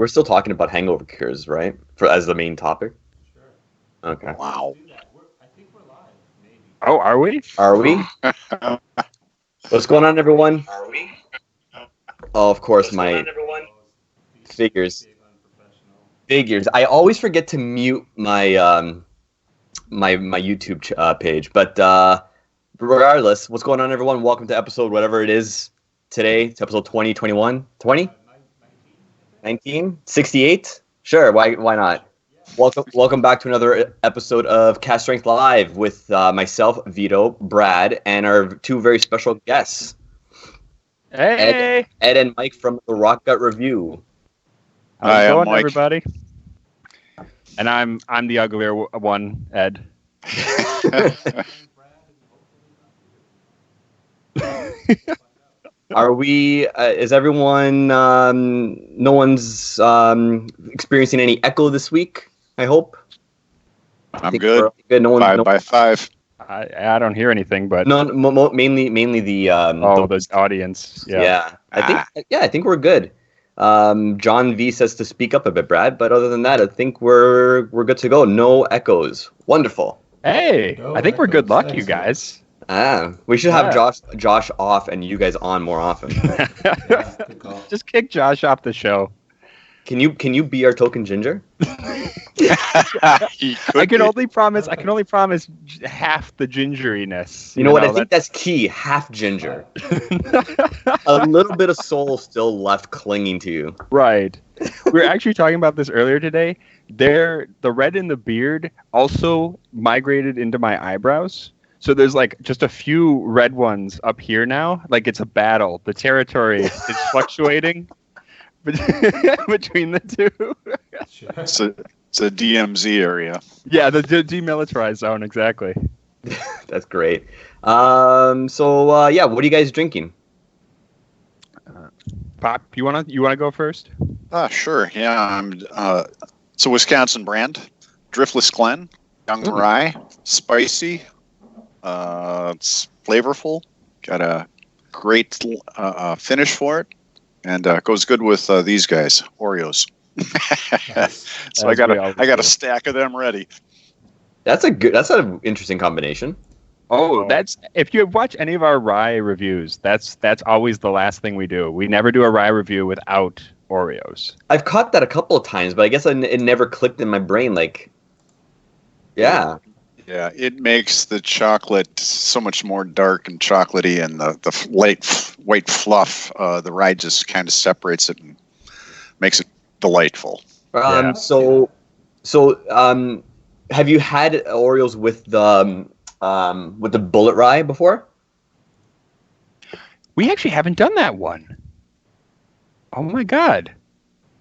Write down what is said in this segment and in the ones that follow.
We're still talking about hangover cures, right? As the main topic. Sure. Okay. Wow. I think we're live, maybe. Oh, are we? Are we? What's going on, everyone? Oh, of course, my figures. Figures. I always forget to mute my my YouTube page, but regardless, what's going on, everyone? Welcome to episode whatever it is today. It's episode 20, 21, 20, 19, 68. Sure, why not? Welcome back to another episode of Cast Strength Live with myself, Vito, Brad, and our two very special guests, Hey, Ed and Mike from the Rotgut Review. how's Hi, it I'm going, Mike. everybody? And I'm the uglier one, Ed. Are we? Is everyone? No one's experiencing any echo this week. I hope. I'm good. We're good. No one. 5 by 5. I don't hear anything, but No, mainly the the audience. Yeah. I think we're good. John V says to speak up a bit, Brad, but other than that, I think we're good to go. No echoes. Wonderful. Hey, No I think we're good luck, you echoes. guys. We should have Yeah. Josh off and you guys on more often. Yeah, good call. Just kick Josh off the show. Can you be our token ginger? I can only promise half the gingeriness. You know what? I think that's key. Half ginger. A little bit of soul still left clinging to you. Right. We were actually talking about this earlier today. The red in the beard also migrated into my eyebrows. So there's like just a few red ones up here now. Like it's a battle. The territory is fluctuating between the two. Sure. It's a DMZ area. Yeah, the demilitarized zone, exactly. That's great. So what are you guys drinking? Pop, you wanna go first? Sure. Yeah, it's a Wisconsin brand. Driftless Glen, young rye, spicy. It's flavorful. Got a great finish for it, and goes good with these guys, Oreos. So I got a stack of them ready. That's an interesting combination. Oh, that's if you watch any of our rye reviews, that's always the last thing we do. We never do a rye review without Oreos. I've caught that a couple of times, but I guess it never clicked in my brain. Like, yeah. Yeah, it makes the chocolate so much more dark and chocolatey, and the light white fluff. The rye just kind of separates it and makes it delightful. Yeah. So, have you had Oreos with the bullet rye before? We actually haven't done that one. Oh my god!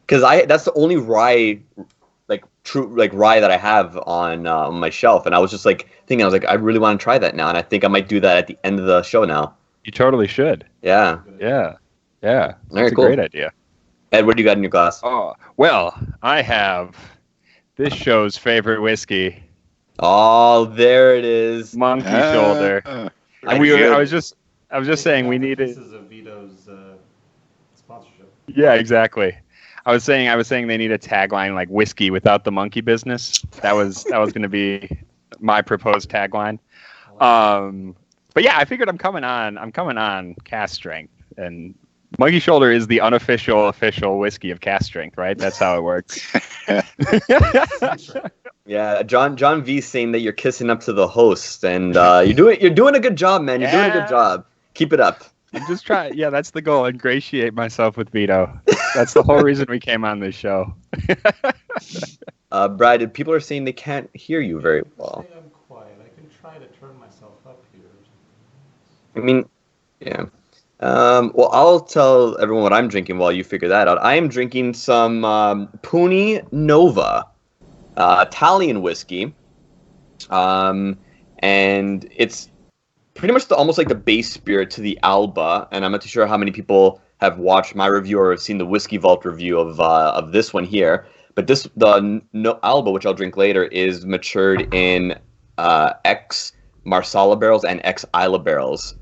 Because that's the only rye, like true like rye that I have on my shelf, and I was just like thinking, I was like, I really want to try that now, and I think I might do that at the end of the show now. You totally should. Yeah. Yeah. Very That's cool. a great idea. Ed, what do you got in your glass? Oh well, I have this show's favorite whiskey, Oh, there it is. Monkey Shoulder. And I was just saying we needed. This is a Vito's sponsorship. Yeah, exactly. I was saying they need a tagline like whiskey without the monkey business. That was going to be my proposed tagline. But yeah, I figured I'm coming on Cast Strength, and Monkey Shoulder is the unofficial official whiskey of Cast Strength, right? That's how it works. That's right. Yeah, John V saying that you're kissing up to the host, and you're doing a good job, man. You're doing a good job. Keep it up. I'm just trying. Yeah, that's the goal. Ingratiate myself with Vito. That's the whole reason we came on this show. Brad, people are saying they can't hear you very well. Say I'm quiet. I can try to turn myself up here. I mean, yeah. Well, I'll tell everyone what I'm drinking while you figure that out. I am drinking some Puni Nova Italian whiskey, and it's pretty much almost like the base spirit to the Alba. And I'm not too sure how many people have watched my review or have seen the Whiskey Vault review of this one here. But the Alba, which I'll drink later, is matured in ex Marsala barrels and ex Isla barrels.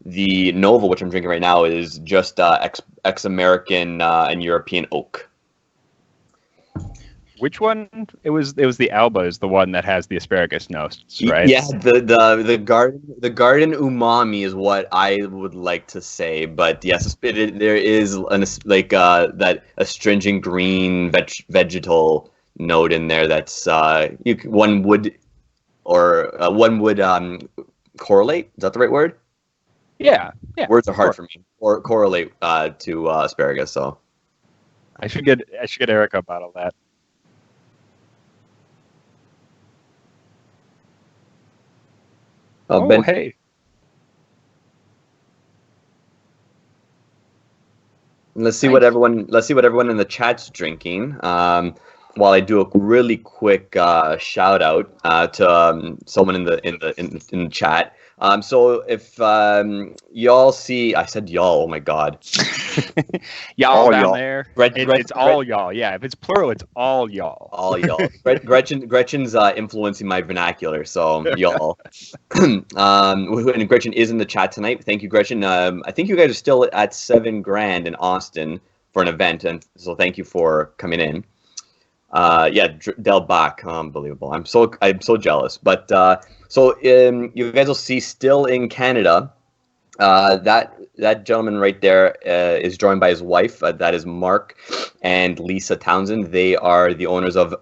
The Nova, which I'm drinking right now, is just ex-American and European oak. Which one? It was the Alba is the one that has the asparagus notes, right? Yeah, the garden umami is what I would like to say, but yes, there is that astringent green vegetal note in there that's one would correlate. Is that the right word? Yeah. Words are hard for me. Or correlate to asparagus. So I should get Erica a bottle of that. Ben, hey. let's see what everyone in the chat's drinking. While I do a really quick shout out to someone in the chat. So if y'all see, I said y'all. Oh my God, y'all down y'all. there. It's all y'all. Yeah, if it's plural, it's all y'all. All y'all. Gretchen's influencing my vernacular, so y'all. And Gretchen is in the chat tonight. Thank you, Gretchen. I think you guys are still at $7,000 in Austin for an event, and so thank you for coming in. Del Bach, unbelievable. I'm so jealous. But so you guys will see still in Canada. That gentleman right there is joined by his wife. That is Mark and Lisa Townsend. They are the owners of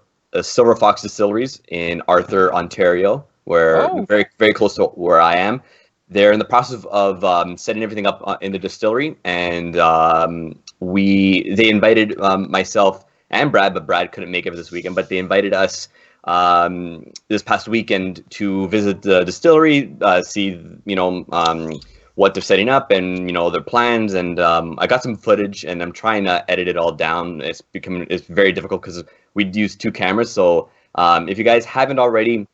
Silver Fox Distilleries in Arthur, Ontario, where very very close to where I am. They're in the process of setting everything up in the distillery, and they invited myself and Brad, but Brad couldn't make it this weekend. But they invited us this past weekend to visit the distillery, see what they're setting up and their plans. And I got some footage, and I'm trying to edit it all down. It's very difficult because we use 2 cameras. So if you guys haven't already,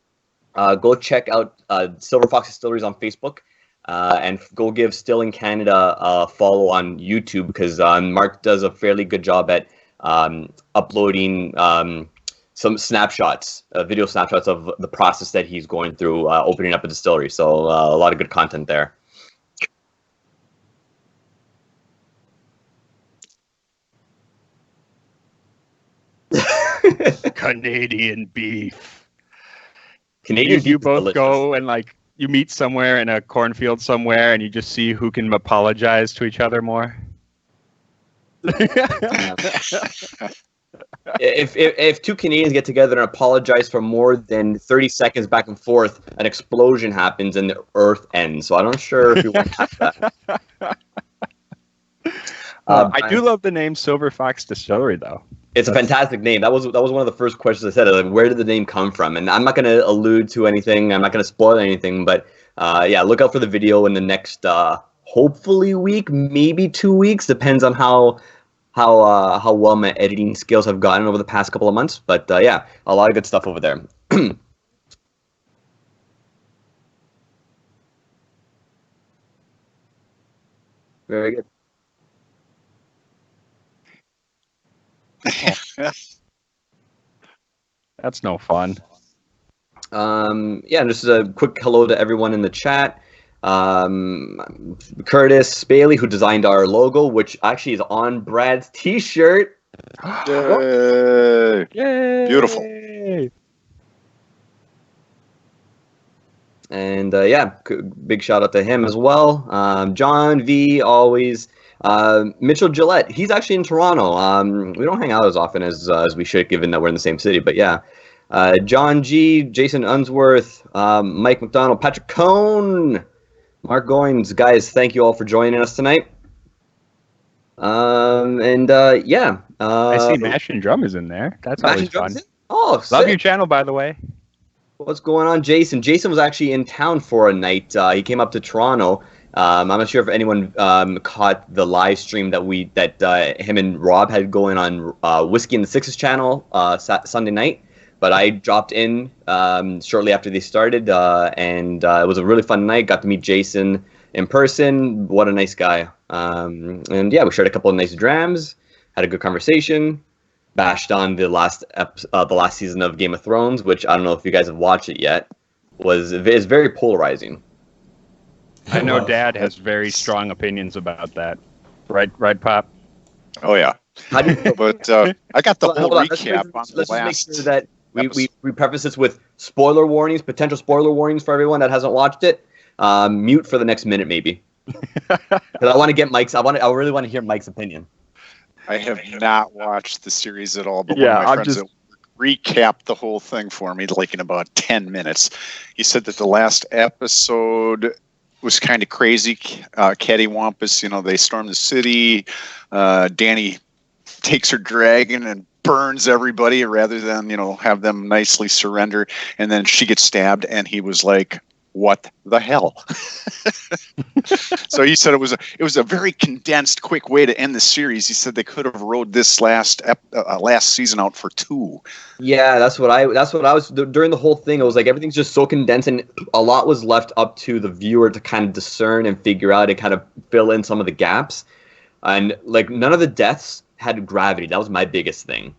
go check out Silver Fox Distilleries on Facebook. And go give Still in Canada a follow on YouTube, because Mark does a fairly good job at uploading some snapshots, video snapshots of the process that he's going through opening up a distillery. So a lot of good content there. Canadian beef. Canadian beef. You both delicious. go and you meet somewhere in a cornfield somewhere, and you just see who can apologize to each other more. If 2 Canadians get together and apologize for more than 30 seconds back and forth, an explosion happens and the earth ends. So I'm not sure if you want to have that. I do love the name Silver Fox Distillery, though. It's a fantastic name. That was one of the first questions I said. Like, where did the name come from? And I'm not going to allude to anything. I'm not going to spoil anything. But look out for the video in the next hopefully week, maybe 2 weeks. Depends on how well my editing skills have gotten over the past couple of months. But a lot of good stuff over there. Very good. That's no fun. Just a quick hello to everyone in the chat. Curtis Bailey, who designed our logo, which actually is on Brad's t-shirt. Yay. Yay! Beautiful. And big shout out to him as well. John V, always. Mitchell Gillette, he's actually in Toronto. We don't hang out as often as we should, given that we're in the same city. But yeah, John G, Jason Unsworth, Mike McDonald, Patrick Cohn, Mark Goins. Guys, thank you all for joining us tonight. I see Mash and Drum is in there. That's always fun. Oh, love your channel, by the way. What's going on, Jason? Jason was actually in town for a night. He came up to Toronto. I'm not sure if anyone caught the live stream that him and Rob had going on Whiskey and the Sixes channel Sunday night. But I dropped in shortly after they started, and it was a really fun night. Got to meet Jason in person. What a nice guy. We shared a couple of nice drams, had a good conversation, bashed on the last season of Game of Thrones, which I don't know if you guys have watched it yet. Is very polarizing. I know Dad has very strong opinions about that. Right, Pop? Oh, yeah. How do you feel? But I got the Hold whole on, recap on the let's just make last. sure that we episode. preface this with spoiler warnings, potential spoiler warnings for everyone that hasn't watched it. Mute for the next minute, maybe. Because I want to get Mike's. I really want to hear Mike's opinion. I have not watched the series at all, but Yeah, one of my I'm friends just- that recapped the whole thing for me, like in about 10 minutes. He said that the last episode was kind of crazy. Cattywampus, they storm the city. Danny takes her dragon and burns everybody rather than, have them nicely surrender. And then she gets stabbed, and he was like, what the hell? So he said it was a very condensed, quick way to end the series. He said they could have rode this last season out for 2. Yeah, that's what I was during the whole thing. It was like everything's just so condensed, and a lot was left up to the viewer to kind of discern and figure out and kind of fill in some of the gaps. And like none of the deaths had gravity. That was my biggest thing.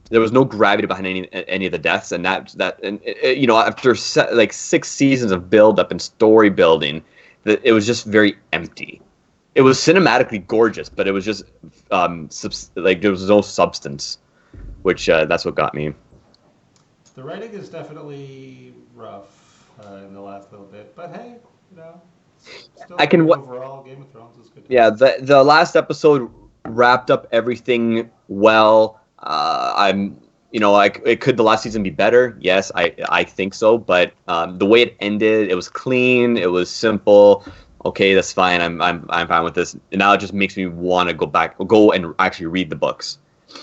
There was no gravity behind any of the deaths, and after 6 seasons of build up and story building, it was just very empty. It was cinematically gorgeous, but it was just there was no substance, which that's what got me. The writing is definitely rough in the last little bit, but hey, still overall Game of Thrones is good. Yeah, the last episode wrapped up everything well. Could the last season be better? Yes, I think so. But the way it ended, it was clean. It was simple. Okay, that's fine. I'm fine with this. And now it just makes me want to go and actually read the books.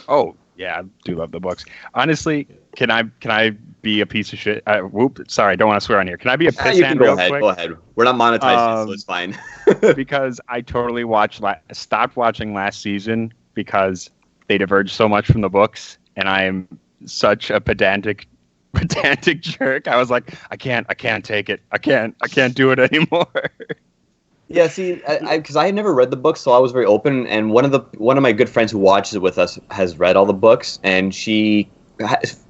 Oh yeah, I do love the books. Honestly, can I be a piece of shit? Sorry, I don't want to swear on here. Can I be a pissant real quick? Go ahead. We're not monetized, so it's fine. Because I totally stopped watching last season because they diverged so much from the books, and I am such a pedantic jerk. I was like, I can't take it. I can't do it anymore. Yeah, see, because I had never read the books, so I was very open. And one of my good friends who watches it with us has read all the books, and she,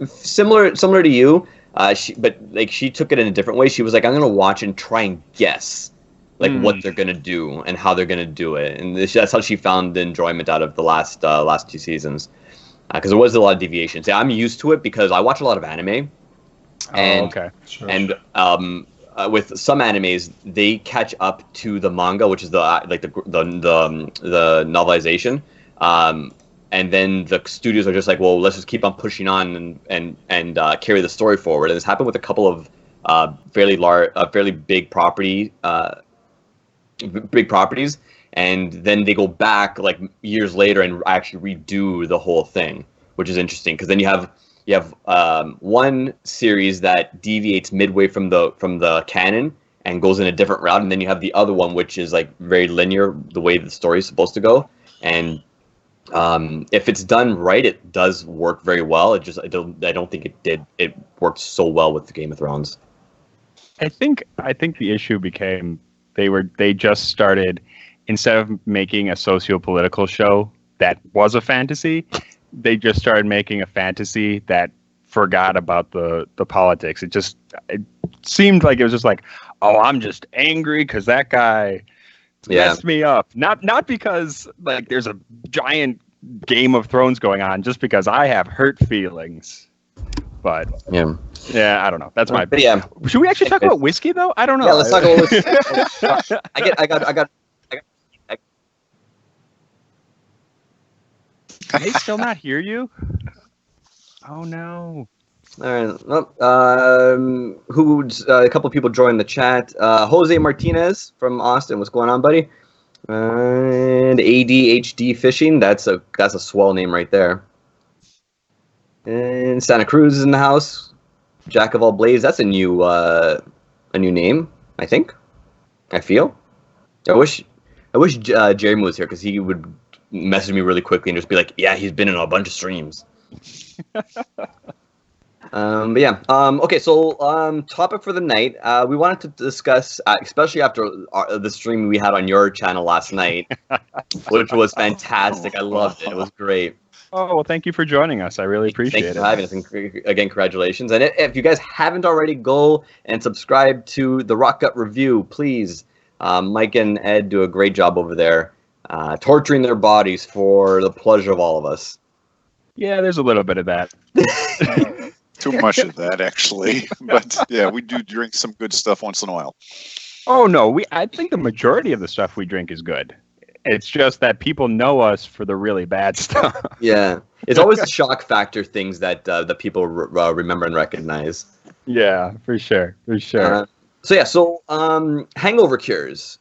similar to you, she took it in a different way. She was like, I'm gonna watch and try and guess what they're gonna do and how they're gonna do it, and that's how she found the enjoyment out of the last 2 seasons. Because there was a lot of deviations. Yeah, I'm used to it because I watch a lot of anime, and okay. Sure. And with some animes, they catch up to the manga, which is the novelization, and then the studios are just like, well, let's just keep on pushing on and carry the story forward. And this happened with a couple of fairly big properties, and then they go back years later and actually redo the whole thing, which is interesting because then you have one series that deviates midway from the canon and goes in a different route, and then you have the other one which is very linear the way the story is supposed to go. And if it's done right, it does work very well. I don't think it worked so well with the Game of Thrones. I think the issue became they just started, instead of making a socio-political show that was a fantasy, they just started making a fantasy that forgot about the politics. It seemed like it was just like, oh, I'm just angry because that guy messed me up. Not because there's a giant Game of Thrones going on, just because I have hurt feelings. But yeah, I don't know. That's my. But yeah, should we actually talk about whiskey though? I don't know. Yeah, let's talk about whiskey. I got. Can they still not hear you? Oh no. All right. Well, a couple of people joined the chat. Jose Martinez from Austin. What's going on, buddy? And ADHD Fishing. That's a swell name right there. And Santa Cruz is in the house. Jack of all blades. That's a new name, I think. I feel. I wish Jeremy was here because he would message me really quickly and just be like, "Yeah, he's been in a bunch of streams." But yeah. Okay. So, topic for the night. We wanted to discuss, especially after the stream we had on your channel last night, which was fantastic. I loved it. It was great. Oh, well, thank you for joining us. I really appreciate Thanks it. for having us. And again, congratulations. And if you guys haven't already, go and subscribe to the Rotgut Review, please. Mike and Ed do a great job over there. torturing their bodies for the pleasure of all of us. Yeah, there's a little bit of that. Too much of that, actually. But yeah, we do drink some good stuff once in a while. Oh no, I think the majority of the stuff we drink is good. It's just that people know us for the really bad stuff. Yeah, it's always the shock factor things that people remember and recognize. Yeah, for sure. So hangover cures.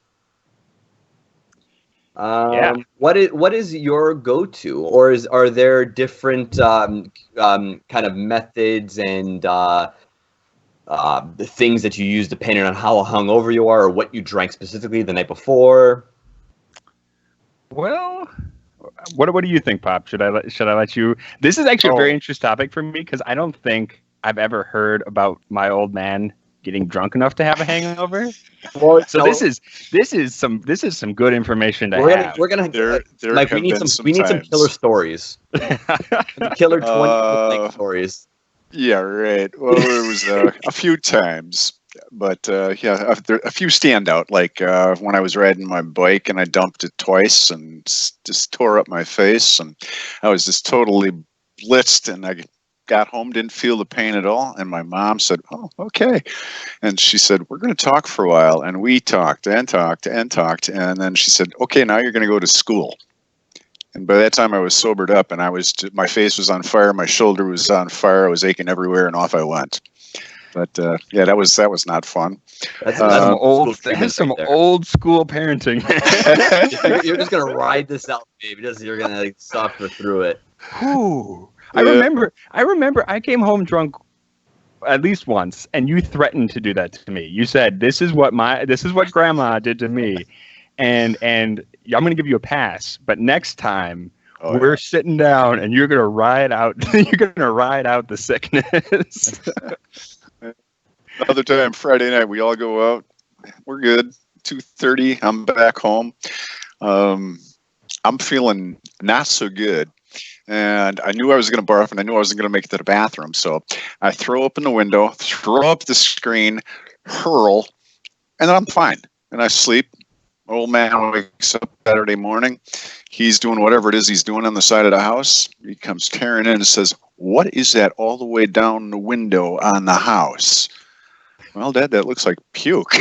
What is your go-to, or are there different kind of methods and the things that you use depending on how hungover you are or what you drank specifically the night before? Well, what do you think, Pop? Should I let you? This is actually a very interesting topic for me because I don't think I've ever heard about my old man getting drunk enough to have a hangover. Well, so this is some good information to have. We're gonna like we need some killer stories. Killer 20 stories. Yeah, right. Well, there was a few times, but a few stand out. Like when I was riding my bike and I dumped it twice and just tore up my face, and I was just totally blitzed, and I got home, didn't feel the pain at all, and my mom said, "Oh, okay," and she said, "We're going to talk for a while," and we talked and talked and talked, and then she said, "Okay, now you're going to go to school." And by that time, I was sobered up, and my face was on fire, my shoulder was on fire, I was aching everywhere, and off I went. But yeah, that was not fun. That's some old school parenting. You're just gonna ride this out, baby. You're gonna suffer through it. Ooh. I remember I came home drunk at least once, and you threatened to do that to me. You said, this is what grandma did to me. And I'm going to give you a pass, but next time we're sitting down and you're going to ride out the sickness. Another time, Friday night, we all go out. We're good. 2:30, I'm back home. I'm feeling not so good. And I knew I was going to barf, and I knew I wasn't going to make it to the bathroom. So I throw open the window, throw up the screen, hurl, and then I'm fine. And I sleep. My old man wakes up Saturday morning. He's doing whatever it is he's doing on the side of the house. He comes tearing in and says, "What is that all the way down the window on the house?" Well, Dad, that looks like puke.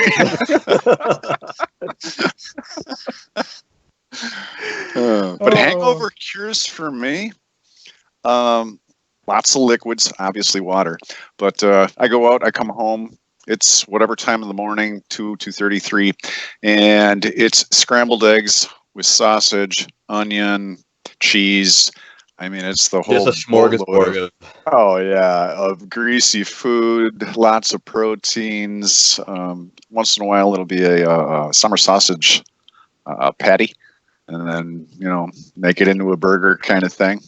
But hangover cures for me, lots of liquids, obviously water. But I go out, I come home. It's whatever time in the morning, 2:33, and it's scrambled eggs with sausage, onion, cheese. I mean, it's the whole just a smorgasbord of greasy food, lots of proteins. Once in a while, it'll be a summer sausage patty, and then make it into a burger kind of thing.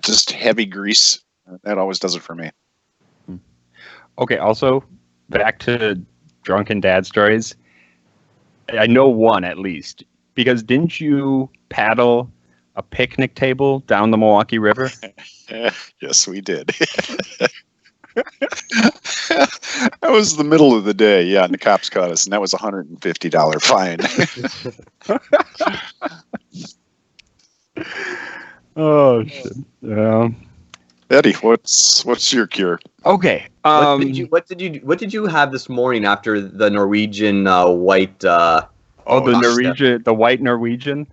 Just heavy grease. That always does it for me. Okay, also, back to drunken dad stories. I know one at least, because didn't you paddle a picnic table down the Milwaukee River? Yes, we did. That was the middle of the day, and the cops caught us, and that was a $150 fine. Oh, shit. Eddie, what's your cure? Okay. What did you have this morning after the Norwegian white? The white Norwegian. The white Norwegian,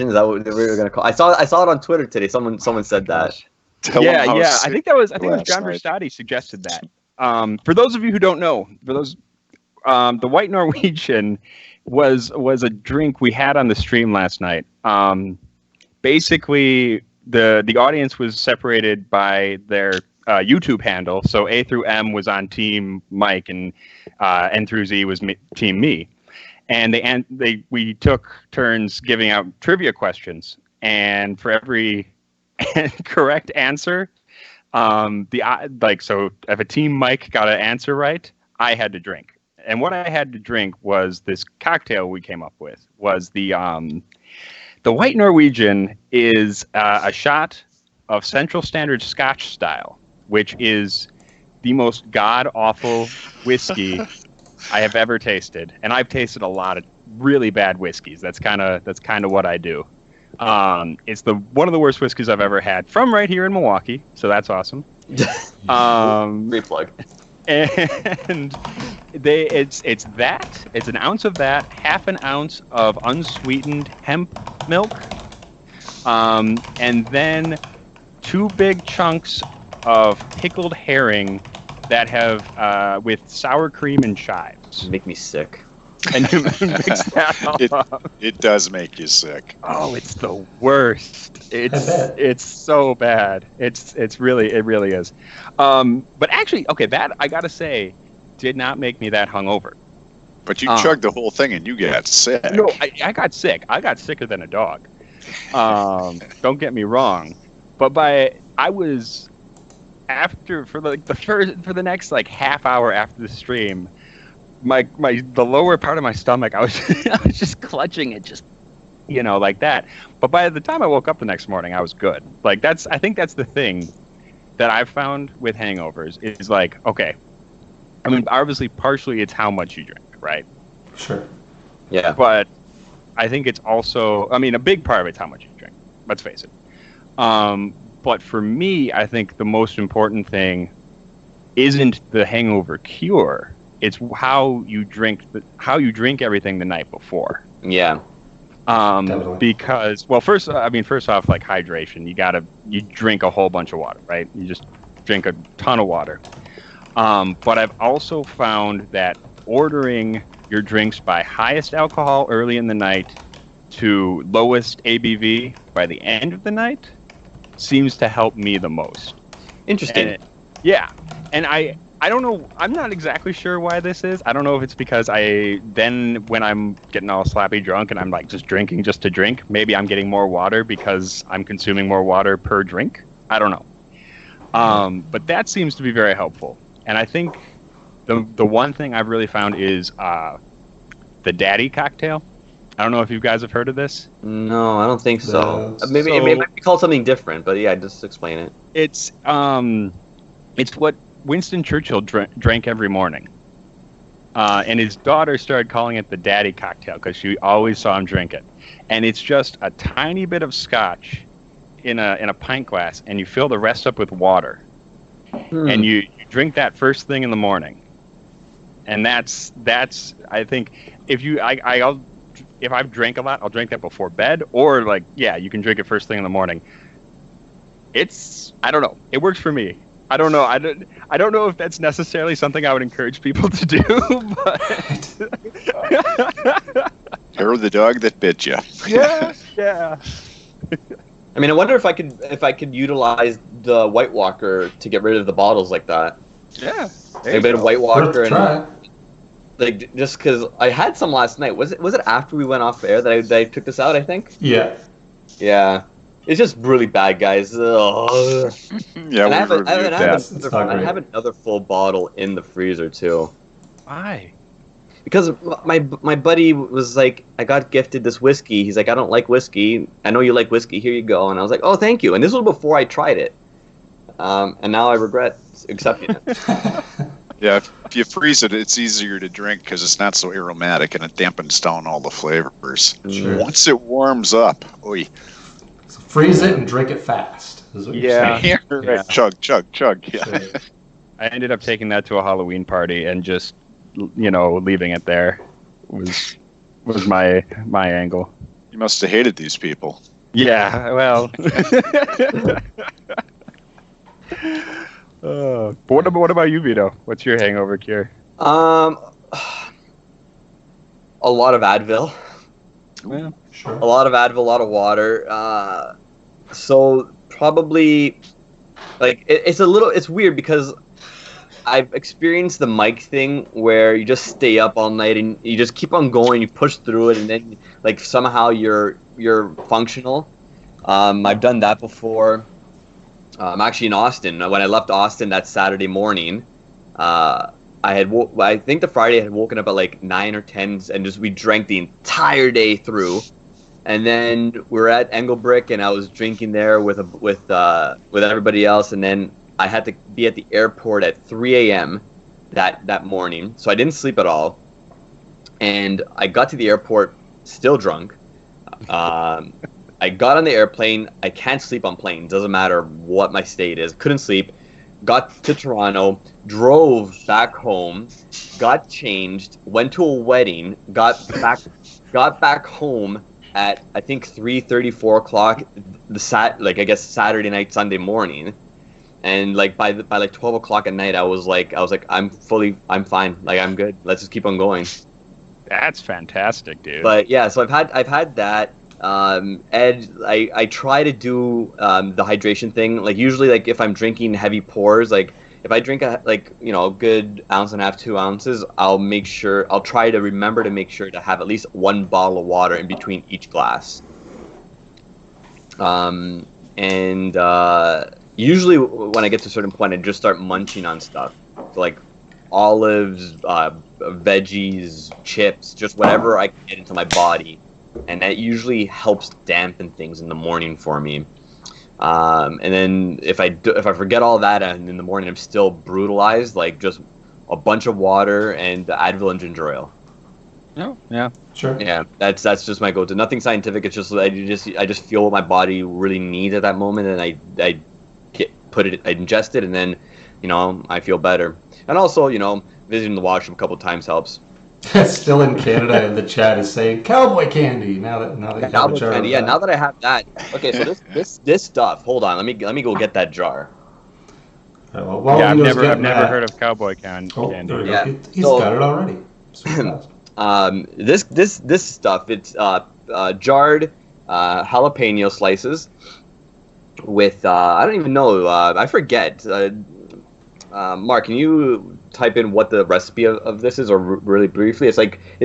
is that what we were gonna call? I saw it on Twitter today. Someone said that. Yeah. I think it was John Verstati suggested that. For those of you who don't know, the white Norwegian was a drink we had on the stream last night. Basically, the audience was separated by their YouTube handle. So A through M was on Team Mike, and N through Z was Team me. And we took turns giving out trivia questions, and for every correct answer, so if a Team Mike got an answer right, I had to drink. And what I had to drink was this cocktail we came up with. Was the white Norwegian is a shot of Central Standard Scotch style, which is the most god-awful whiskey I have ever tasted. And I've tasted a lot of really bad whiskeys. That's kind of what I do. It's one of the worst whiskeys I've ever had from right here in Milwaukee, so that's awesome. Great plug. And it's an ounce of that, half an ounce of unsweetened hemp milk, and then 2 big chunks of pickled herring that have with sour cream and chives. Make me sick. And you mix that up. It does make you sick. Oh, it's the worst. It's so bad. It really is. But actually, okay, that I gotta say, did not make me that hungover. But you chugged the whole thing and you got sick. No, I got sick. I got sicker than a dog. Don't get me wrong, but I was after for the next like half hour after the stream. The lower part of my stomach, I was just clutching it, just like that. But by the time I woke up the next morning, I was good. Like I think that's the thing that I've found with hangovers is like, okay, I mean, obviously, partially it's how much you drink, right? Sure. Yeah. But I think it's also, I mean, a big part of it's how much you drink. Let's face it. But for me, I think the most important thing isn't the hangover cure. It's how you drink everything the night before. Yeah. Because, well, first off, like hydration, you drink a whole bunch of water, right? You just drink a ton of water. But I've also found that ordering your drinks by highest alcohol early in the night to lowest ABV by the end of the night seems to help me the most. Interesting. And I don't know. I'm not exactly sure why this is. I don't know if it's because when I'm getting all slappy drunk and I'm like just drinking just to drink, maybe I'm getting more water because I'm consuming more water per drink. I don't know. But that seems to be very helpful. And I think the one thing I've really found is the daddy cocktail. I don't know if you guys have heard of this. No, I don't think so. No. Maybe it might be called something different, but yeah, just explain it. It's what Winston Churchill drank every morning. And his daughter started calling it the daddy cocktail because she always saw him drink it. And it's just a tiny bit of scotch in a pint glass, and you fill the rest up with water. And you drink that first thing in the morning. And that's I think if I've drank a lot, I'll drink that before bed, or you can drink it first thing in the morning. I don't know. It works for me. I don't know. I don't know if that's necessarily something I would encourage people to do, but You're the dog that bit you. Yeah. I mean, I wonder if I could utilize the White Walker to get rid of the bottles like that. Yeah. A bit of White Walker and just because I had some last night. Was it after we went off air that I took this out? I think. Yeah. Yeah. It's just really bad, guys. Ugh. Yeah, and I have another full bottle in the freezer too. Why? Because my buddy was like, I got gifted this whiskey. He's like, I don't like whiskey. I know you like whiskey. Here you go. And I was like, oh, thank you. And this was before I tried it. And now I regret accepting it. Yeah, if you freeze it, it's easier to drink because it's not so aromatic and it dampens down all the flavors. Sure. Once it warms up, oy. So freeze it and drink it fast. Is what you're saying. Yeah. Chug. Yeah. Sure. I ended up taking that to a Halloween party and just, leaving it there was my angle. You must have hated these people. Yeah, well. But what about you, Vito? What's your hangover cure? A lot of Advil. Yeah. Sure. A lot of Advil, a lot of water. So probably, it's weird because I've experienced the mic thing where you just stay up all night and you just keep on going, you push through it, and then somehow you're functional. I've done that before. I'm actually in Austin. When I left Austin that Saturday morning, I think the Friday I had woken up at 9 or 10, and we drank the entire day through. And then we're at Engelbrick, and I was drinking there with everybody else, and then I had to be at the airport at 3 a.m. that morning, so I didn't sleep at all. And I got to the airport still drunk. I got on the airplane. I can't sleep on planes. Doesn't matter what my state is. Couldn't sleep. Got to Toronto. Drove back home. Got changed. Went to a wedding. Got back home at I think 3:30, 4 o'clock. I guess Saturday night, Sunday morning. And like by like 12 o'clock at night, I was like I'm fine. Like I'm good. Let's just keep on going. That's fantastic, dude. But yeah, so I've had that. Ed, I try to do the hydration thing. Like usually, like if I'm drinking heavy pours, like if I drink a good ounce and a half, 2 ounces, I'll try to remember to make sure to have at least one bottle of water in between each glass. Usually when I get to a certain point, I just start munching on stuff. So like olives, veggies, chips, just whatever I can get into my body. And that usually helps dampen things in the morning for me. And then if I forget all that and in the morning I'm still brutalized, like just a bunch of water and Advil and ginger ale. Oh, yeah. Sure. Yeah, that's just my go-to. Nothing scientific. It's just I just feel what my body really needs at that moment, and I ingest it, and then I feel better. And also visiting the washroom a couple of times helps. Still in Canada, in the chat is saying cowboy candy. Now that you have Cowboy a jar candy. of Yeah, that. now that I have that. Okay, so this stuff. Hold on, let me go get that jar. Well, I've Vito's never getting that. heard of cowboy candy. Oh, there we go. Yeah. He's So- got it already. Sweet fast. This stuff. It's jarred jalapeno slices with I don't even know. I forget. Mark, can you type in what the recipe of this is, or really briefly? It's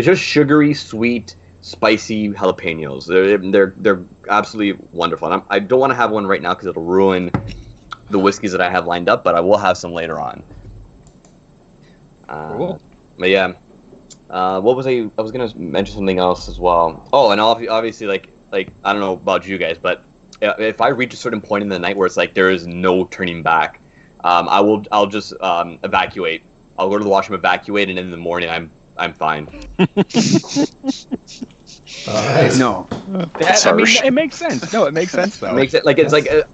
just sugary, sweet, spicy jalapenos. They're absolutely wonderful. And I don't want to have one right now because it'll ruin the whiskeys that I have lined up, but I will have some later on. Cool. But yeah, what was I was gonna mention something else as well. Oh, and obviously like I don't know about you guys, but if I reach a certain point in the night where it's like there is no turning back, I'll just evacuate. I'll go to the washroom, evacuate, and in the morning I'm fine. All right. No, That's I mean harsh. it makes sense. No, it makes sense though. It makes it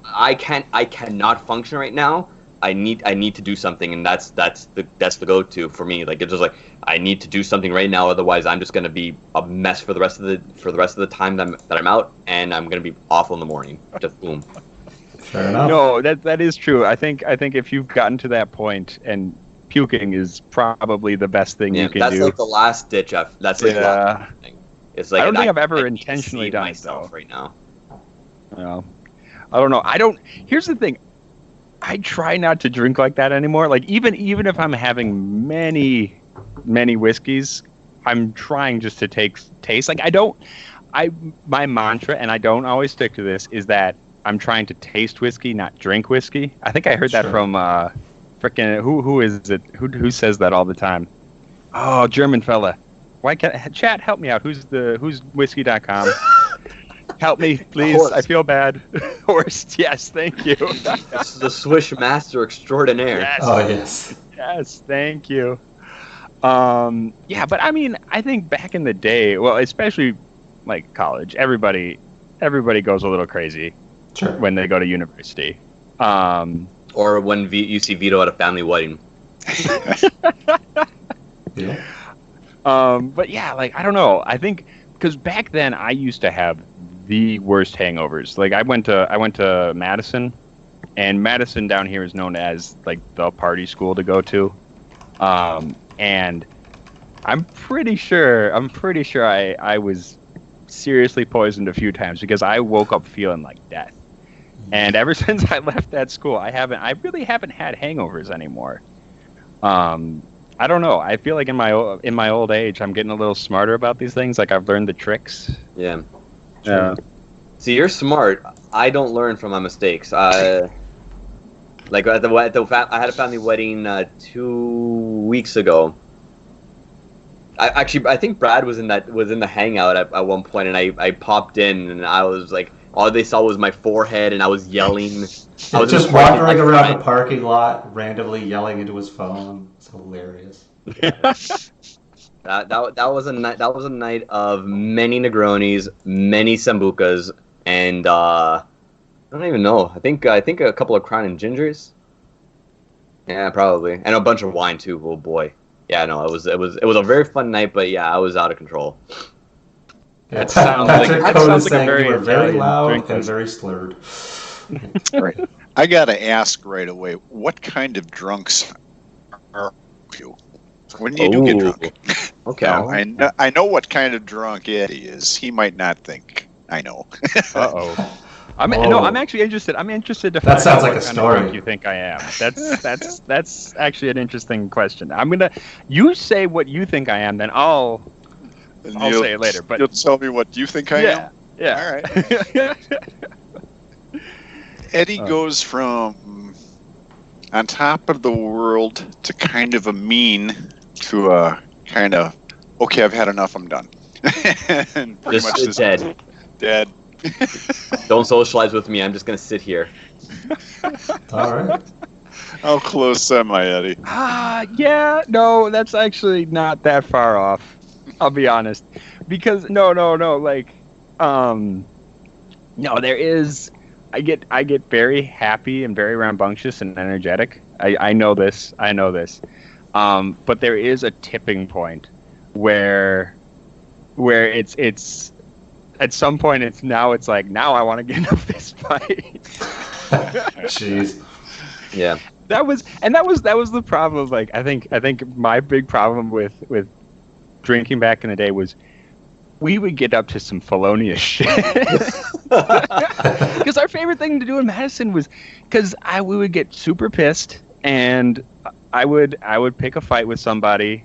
I cannot function right now. I need to do something, and that's the go-to for me. Like it's just like I need to do something right now, otherwise I'm just gonna be a mess for the rest of the time that I'm out, and I'm gonna be awful in the morning. Just boom. Fair enough. No, that is true. I think if you've gotten to that point, and puking is probably the best thing you can that's do. like the last ditch. That's like the last thing. It's like I don't think I've I ever need to intentionally save done it, myself though. right now. No. I don't know. Here's the thing. I try not to drink like that anymore. Like even if I'm having many whiskeys, I'm trying just to taste. Like my mantra, and I don't always stick to this, is that I'm trying to taste whiskey, not drink whiskey. I think I heard that Sure. from frickin' who is it? Who says that all the time? Oh, German fella. Why can't chat help me out? Who's whiskey.com? Help me, please. Horst. I feel bad. Horst, yes, thank you. This is the Swish Master Extraordinaire. Yes. Oh yes. Yes, thank you. Yeah, but I mean, I think back in the day, well, especially like college, everybody goes a little crazy Sure. when they go to university. Or when you see Vito at a family wedding. Yeah. But yeah, like I don't know. I think because back then I used to have the worst hangovers. Like I went to Madison, and Madison down here is known as like the party school to go to. And I'm pretty sure I was seriously poisoned a few times because I woke up feeling like death. And ever since I left that school, I really haven't had hangovers anymore. I don't know. I feel like in my old age, I'm getting a little smarter about these things. Like I've learned the tricks. Yeah. Yeah. See, you're smart. I don't learn from my mistakes. Like I had a family wedding 2 weeks ago. I think Brad was in the hangout at one point, and I popped in, and I was like, all they saw was my forehead, and I was yelling. I was just wandering around the parking lot, randomly yelling into his phone. It's hilarious. That was a night. That was a night of many Negronis, many Sambucas, and I don't even know. I think a couple of Crown and Gingers. Yeah, probably, and a bunch of wine too. Oh boy. Yeah, no, it was a very fun night, but yeah, I was out of control. Yeah, Patrick Code like is saying you were very Italian loud drink and list. very slurred. Right. I gotta ask right away, what kind of drunks are you? When you do get drunk? Okay. Now, I know what kind of drunk Eddie is. He might not think I know. Uh-oh. I'm actually interested. I'm interested to That find sounds out like what a kind of story. drunk you think I am. That's actually an interesting question. You say what you think I am, then I'll say it later. But you'll tell me what you think I am. Yeah. All right. Eddie goes from on top of the world to kind of a mean to a kind of okay. I've had enough. I'm done. And pretty much Just dead. Dead. Don't socialize with me. I'm just gonna sit here. All right. How close am I, Eddie? Yeah. No, that's actually not that far off. I'll be honest, because no. Like, no, there is. I get very happy and very rambunctious and energetic. I know this. But there is a tipping point where it's at some point it's now I want to get in a fist fight. Jeez. Yeah. That was the problem. Like I think my big problem with drinking back in the day was we would get up to some felonious shit. Because our favorite thing to do in Madison was we would get super pissed and I would pick a fight with somebody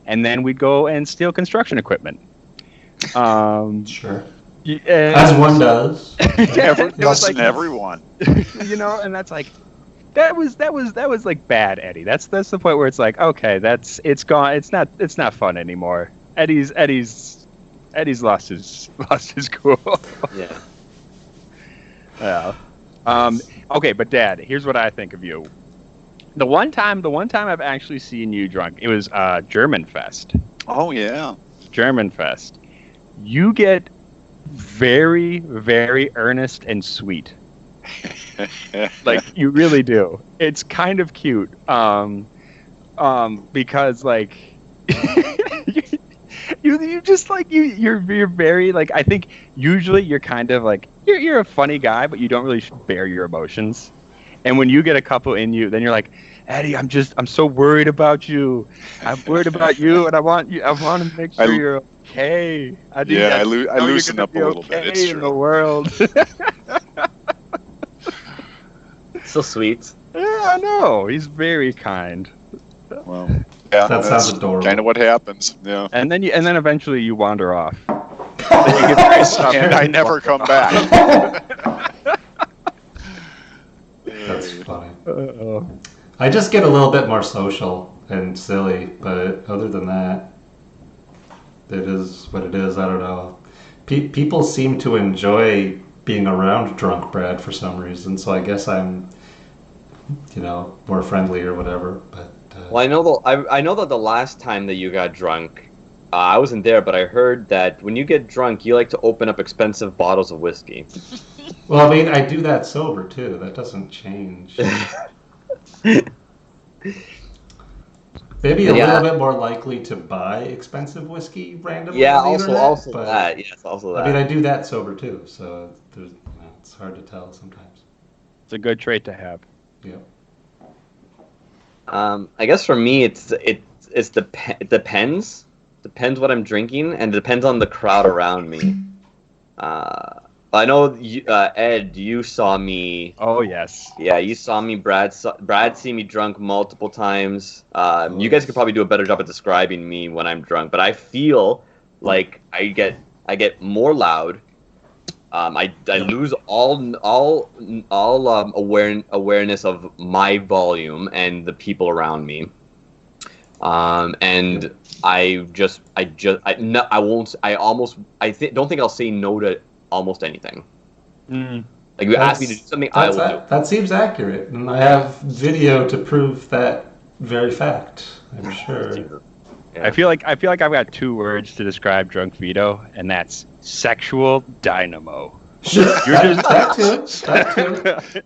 and then we'd go and steal construction equipment. Sure. As one does. Everyone. And that's like that was like bad Eddie. That's the point where it's like, okay, it's gone. It's not fun anymore. Eddie's lost his cool. Yeah. Yeah. Okay, but Dad, here's what I think of you. The one time I've actually seen you drunk, it was German Fest. Oh yeah. German Fest. You get very, very earnest and sweet. Like you really do. It's kind of cute. Because like you just like you're very like I think usually you're kind of like you're a funny guy, but you don't really bear your emotions. And when you get a couple in you, then you're like, Eddie, I'm so worried about you. I'm worried about you, and I want to make sure you're okay. I loosen up a little bit. It's in true. the world. So sweet. Yeah, I know. He's very kind. Well, yeah, That sounds adorable. Kind of what happens. Yeah. And then eventually you wander off. And I never come back. That's funny. Uh-oh. I just get a little bit more social and silly, but other than that, it is what it is. I don't know. People seem to enjoy being around drunk Brad for some reason, so I guess I'm, more friendly or whatever. But Well, I know that the last time that you got drunk, I wasn't there, but I heard that when you get drunk, you like to open up expensive bottles of whiskey. well, I mean, I do that sober too. That doesn't change. Maybe a little bit more likely to buy expensive whiskey randomly. Yeah, on the internet, also but, that. Yes, also that. I mean, I do that sober too, so it's hard to tell sometimes. It's a good trait to have. Yeah. I guess for me, it depends. Depends what I'm drinking, and it depends on the crowd around me. I know, Ed, you saw me. Oh yes. Yeah, you saw me. Brad see me drunk multiple times. You guys could probably do a better job at describing me when I'm drunk, but I feel like I get more loud. I lose all awareness of my volume and the people around me. And don't think I'll say no to almost anything. Like you ask me to do something, I will do. That seems accurate, and I have video to prove that very fact. I'm sure. I feel like I've got 2 words to describe drunk Vito, and that's sexual dynamo. Sure. You're just That too.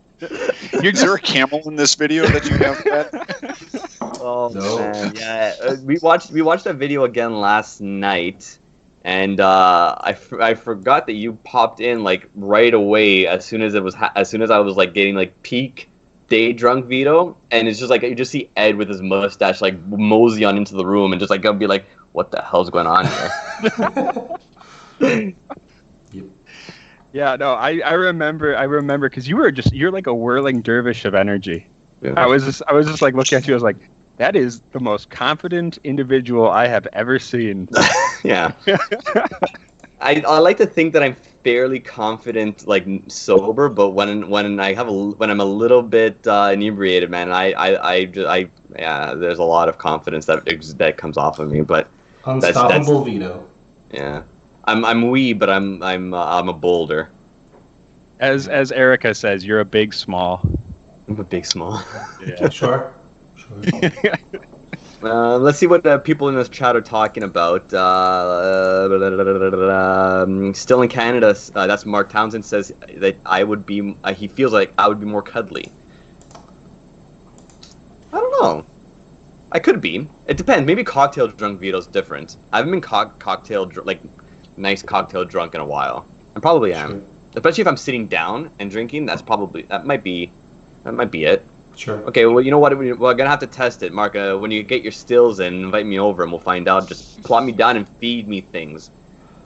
Is there a camel in this video that you have, Brad? Oh No. man, yeah. We watched that video again last night, and I forgot that you popped in like right away as soon as I was like getting like peak day drunk Vito, and it's just like you just see Ed with his mustache like mosey on into the room and just like gonna be like, what the hell's going on here? Yeah, no, I remember because you're like a whirling dervish of energy. Yeah. I was just like looking at you. I was like, that is the most confident individual I have ever seen. Yeah. I like to think that I'm fairly confident, like sober, but when I'm a little bit inebriated, man, yeah, there's a lot of confidence that comes off of me. But Unstoppable Vito. yeah, I'm wee, but I'm a boulder. As Erica says, you're a big small. I'm a big small. Yeah. Sure. Let's see what people in this chat are talking about. Still in Canada, that's Mark Townsend says that I would be. He feels like I would be more cuddly. I don't know. I could be. It depends. Maybe cocktail drunk Vito's different. I haven't been nice cocktail drunk in a while. I probably am, Sure. especially if I'm sitting down and drinking. That might be it. Sure. Okay, well, you know what? We're gonna have to test it, Mark. When you get your stills in, invite me over, and we'll find out. Just plop me down and feed me things,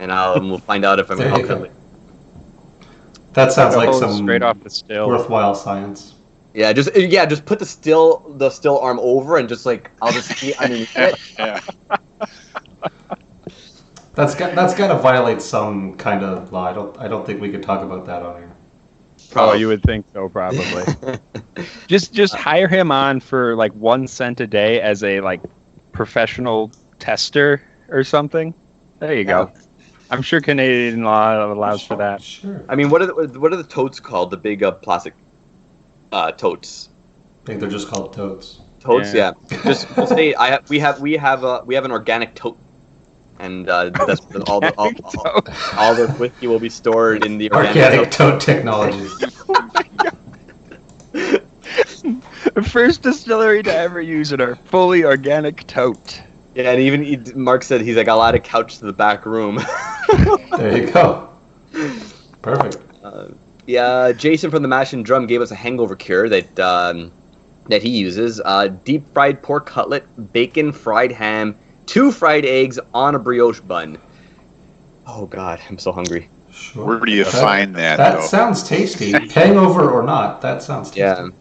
and we'll find out if I'm There how you go. cuddly. That sounds like some straight off the still. worthwhile science. Yeah, just put the still arm over, and just like I'll just see underneath it. Yeah. That's got to violate some kind of law. I don't think we could talk about that on here. Oh, you would think so, probably. just hire him on for like 1 cent a day as a like professional tester or something. There you go. I'm sure Canadian law allows for that. Sure. I mean, what are the totes called? The big plastic totes. I think they're just called totes. Totes, Yeah. yeah. Just say we have an organic tote, and that's all the whiskey will be stored in the Organic tote technology. First distillery to ever use it, our fully organic tote. Yeah, and even Mark said he's like, I'll add a couch to the back room. There you go. Perfect. Yeah, Jason from the Mash and Drum gave us a hangover cure that he uses. Deep fried pork cutlet, bacon, fried ham, 2 fried eggs on a brioche bun. Oh God, I'm so hungry. Sure. Where do you find that? That though? sounds tasty. Hangover or not, that sounds tasty.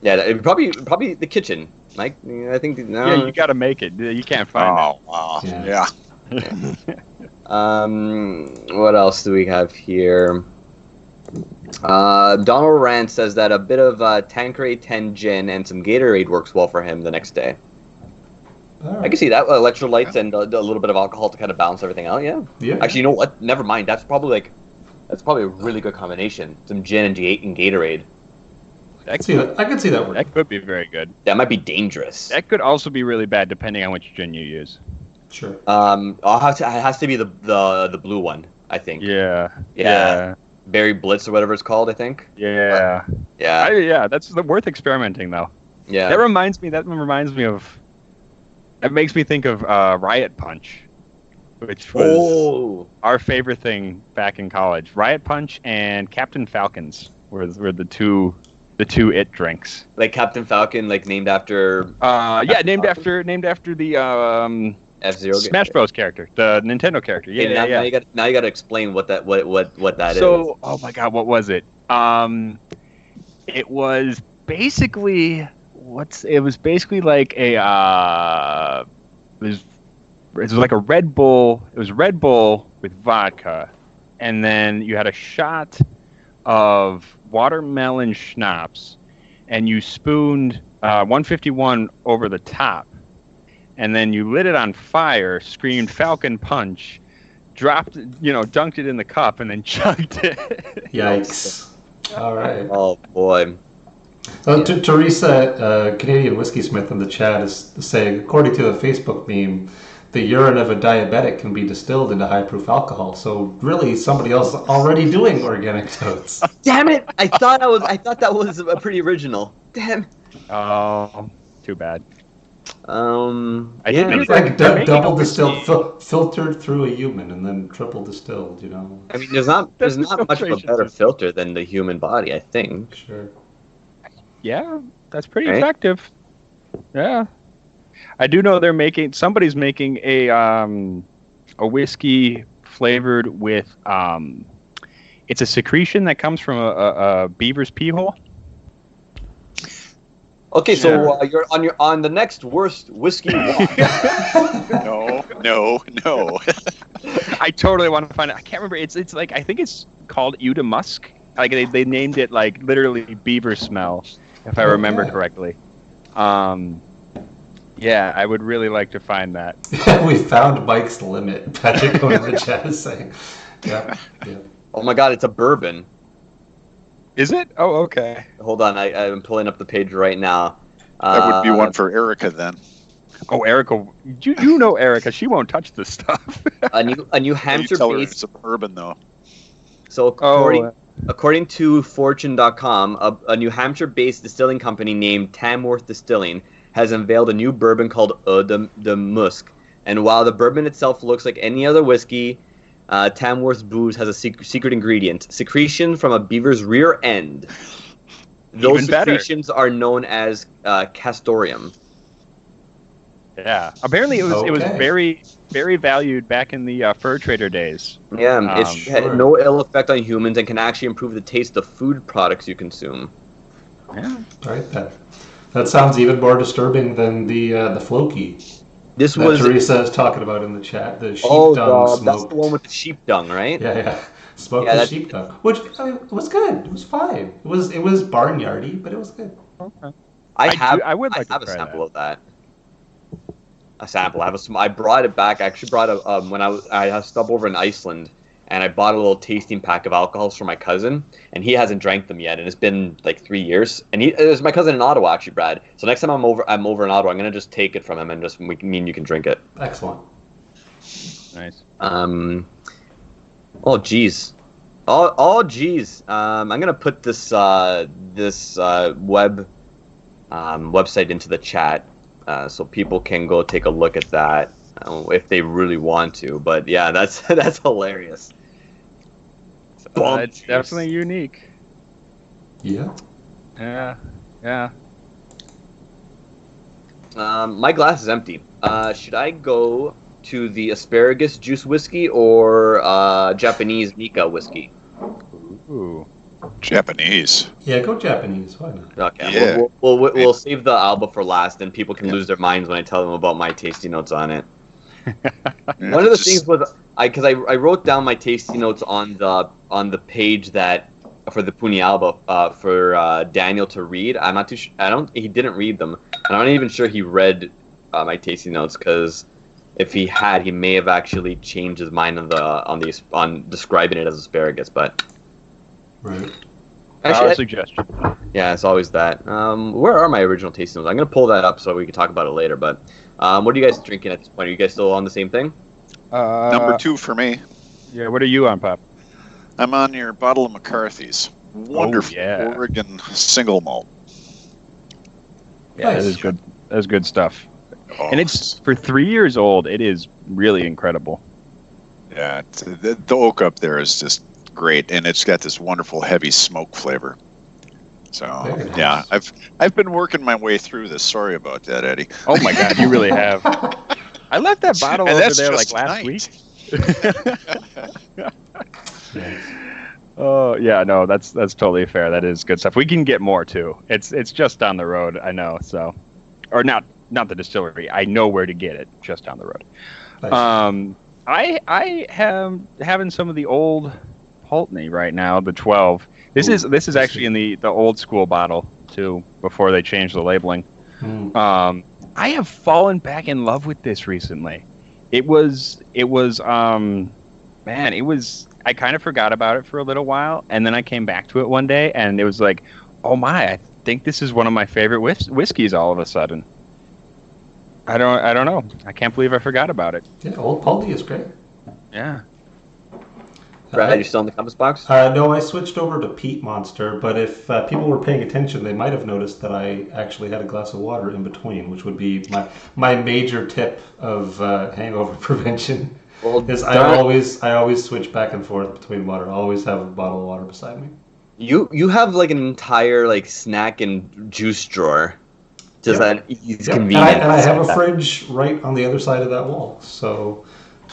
Yeah, probably the kitchen. Mike, I think no. Yeah, you got to make it. You can't find Oh, wow. Yeah. Yeah. What else do we have here? Donald Rand says that a bit of Tanqueray 10 gin and some Gatorade works well for him the next day. All right. I can see that. Electrolytes and a little bit of alcohol to kind of balance everything out. Yeah. Yeah. Actually, you know what? Never mind. That's probably a really good combination. Some gin and Gatorade. I can see that working. That could be very good. That might be dangerous. That could also be really bad depending on which gin you use. Sure. It has to be the blue one, I think. Yeah. Berry Blitz or whatever it's called, I think. Yeah. Yeah. That's worth experimenting though. Yeah. That reminds me of. That makes me think of Riot Punch, which was our favorite thing back in college. Riot Punch and Captain Falcons were the two it drinks. Like Captain Falcon, like named after. Named after the F-Zero Smash Bros character, the Nintendo character. Yeah, Now you got to explain what that is. So, oh my God, what was it? It was basically like a it was like a Red Bull. It was Red Bull with vodka, and then you had a shot of watermelon schnapps, and you spooned 151 over the top, and then you lit it on fire, screamed Falcon Punch, dunked it in the cup, and then chugged it. Yikes. All right. Oh boy. Teresa, Canadian Whiskey Smith in the chat is saying, according to the Facebook meme, the urine of a diabetic can be distilled into high-proof alcohol. So really, somebody else already doing organic totes. Damn it! I thought that was pretty original. Damn. Oh, too bad. I did hear It's that like they're making a double distilled, whiskey. filtered through a human, and then triple distilled. You know. I mean, there's not much of a filtration better system. filter than the human body, I think. Sure. Yeah, that's pretty Right? effective. Yeah, I do know somebody's making a whiskey flavored with it's a secretion that comes from a beaver's pee hole. Okay, so Sure. you're on the next worst whiskey walk. No. I totally want to find it. I can't remember. It's like I think it's called Eau de Musk. Like they named it like literally beaver smell, if I remember Okay. correctly. Yeah, I would really like to find that. We found Mike's limit. Patrick going in the chat is saying, "Yeah, yeah." Oh my god, it's a bourbon. Is it? Oh, okay. Hold on, I'm pulling up the page right now. That would be one for Erica then. Oh, Erica, you know Erica. She won't touch this stuff. a New You Hampshire tell her based. it's a bourbon though. So Oh, according to Fortune.com, a New Hampshire-based distilling company named Tamworth Distilling has unveiled a new bourbon called Eau de Musk. And while the bourbon itself looks like any other whiskey, Tamworth's booze has a secret ingredient: secretion from a beaver's rear end. Those Even better. secretions are known as castoreum. yeah. Apparently, it was Okay. very, very valued back in the fur trader days. Yeah, it's Sure. had no ill effect on humans and can actually improve the taste of food products you consume. Yeah. Right. That sounds even more disturbing than the floki This that was Teresa is talking about in the chat. The sheep oh, dung that's smoked. the one with the sheep dung, right? Yeah. Smoked Yeah, the that's- sheep dung, which I mean, it was good. It was fine. It was barnyardy, but it was good. Okay. I would like to have a try sample that. of that. A sample. I brought it back. I actually brought when I stopped over in Iceland, and I bought a little tasting pack of alcohols for my cousin, and he hasn't drank them yet, and it's been like 3 years. And it was my cousin in Ottawa, actually, Brad. So next time I'm over in Ottawa, I'm gonna just take it from him, and just me and you can drink it. Excellent. Nice. Oh geez. Oh geez. I'm gonna put this website into the chat, so people can go take a look at that if they really want to. But yeah, that's hilarious. It's definitely unique. Yeah. Yeah. My glass is empty. Should I go to the asparagus juice whiskey or Japanese Nika whiskey? Ooh. Japanese. Yeah, go Japanese. Why not? Okay, Yeah. we'll save the Alba for last, and people can lose their minds when I tell them about my tasty notes on it. One of the things was because I wrote down my tasty notes on the page that for the Puni Alba for Daniel to read. I'm not too sure. He didn't read them, and I'm not even sure he read my tasty notes, because if he had, he may have actually changed his mind on describing it as asparagus. But Right. actually, Suggestion. yeah, it's always that. Where are my original tasting notes? I'm gonna pull that up so we can talk about it later. But what are you guys drinking at this point? Are you guys still on the same thing? Number 2 for me. Yeah. What are you on, Pop? I'm on your bottle of McCarthy's. Wonderful yeah. Oregon single malt. Yeah, Nice. that is good. That is good stuff. Oh, And it's for 3 years old. It is really incredible. yeah, the oak up there is just great, and it's got this wonderful heavy smoke flavor. So Very nice. yeah, I've been working my way through this. Sorry about that, Eddie. Oh my God, you really have. I left that bottle And over that's there like just last tonight. week. Nice. Oh yeah, no, that's totally fair. That is good stuff. We can get more too. It's just down the road. I know. So, or not the distillery. I know where to get it. Just down the road. Nice. I am having some of the old Pulteney right now. The 12. This is actually in the old school bottle too. Before they changed the labeling. Mm. I have fallen back in love with this recently. It was I kind of forgot about it for a little while, and then I came back to it one day, and it was like, oh my, I think this is one of my favorite whiskeys all of a sudden. I don't know. I can't believe I forgot about it. Yeah, Old Poldy is great. Yeah. Brad, you still in the compass box? No, I switched over to Peat Monster, but if people were paying attention, they might have noticed that I actually had a glass of water in between, which would be my major tip of hangover prevention. Well, Is I always switch back and forth between water. I always have a bottle of water beside me. you have like an entire like snack and juice drawer. Just Yep. that it's Yep. convenient. And I have a fridge right on the other side of that wall, so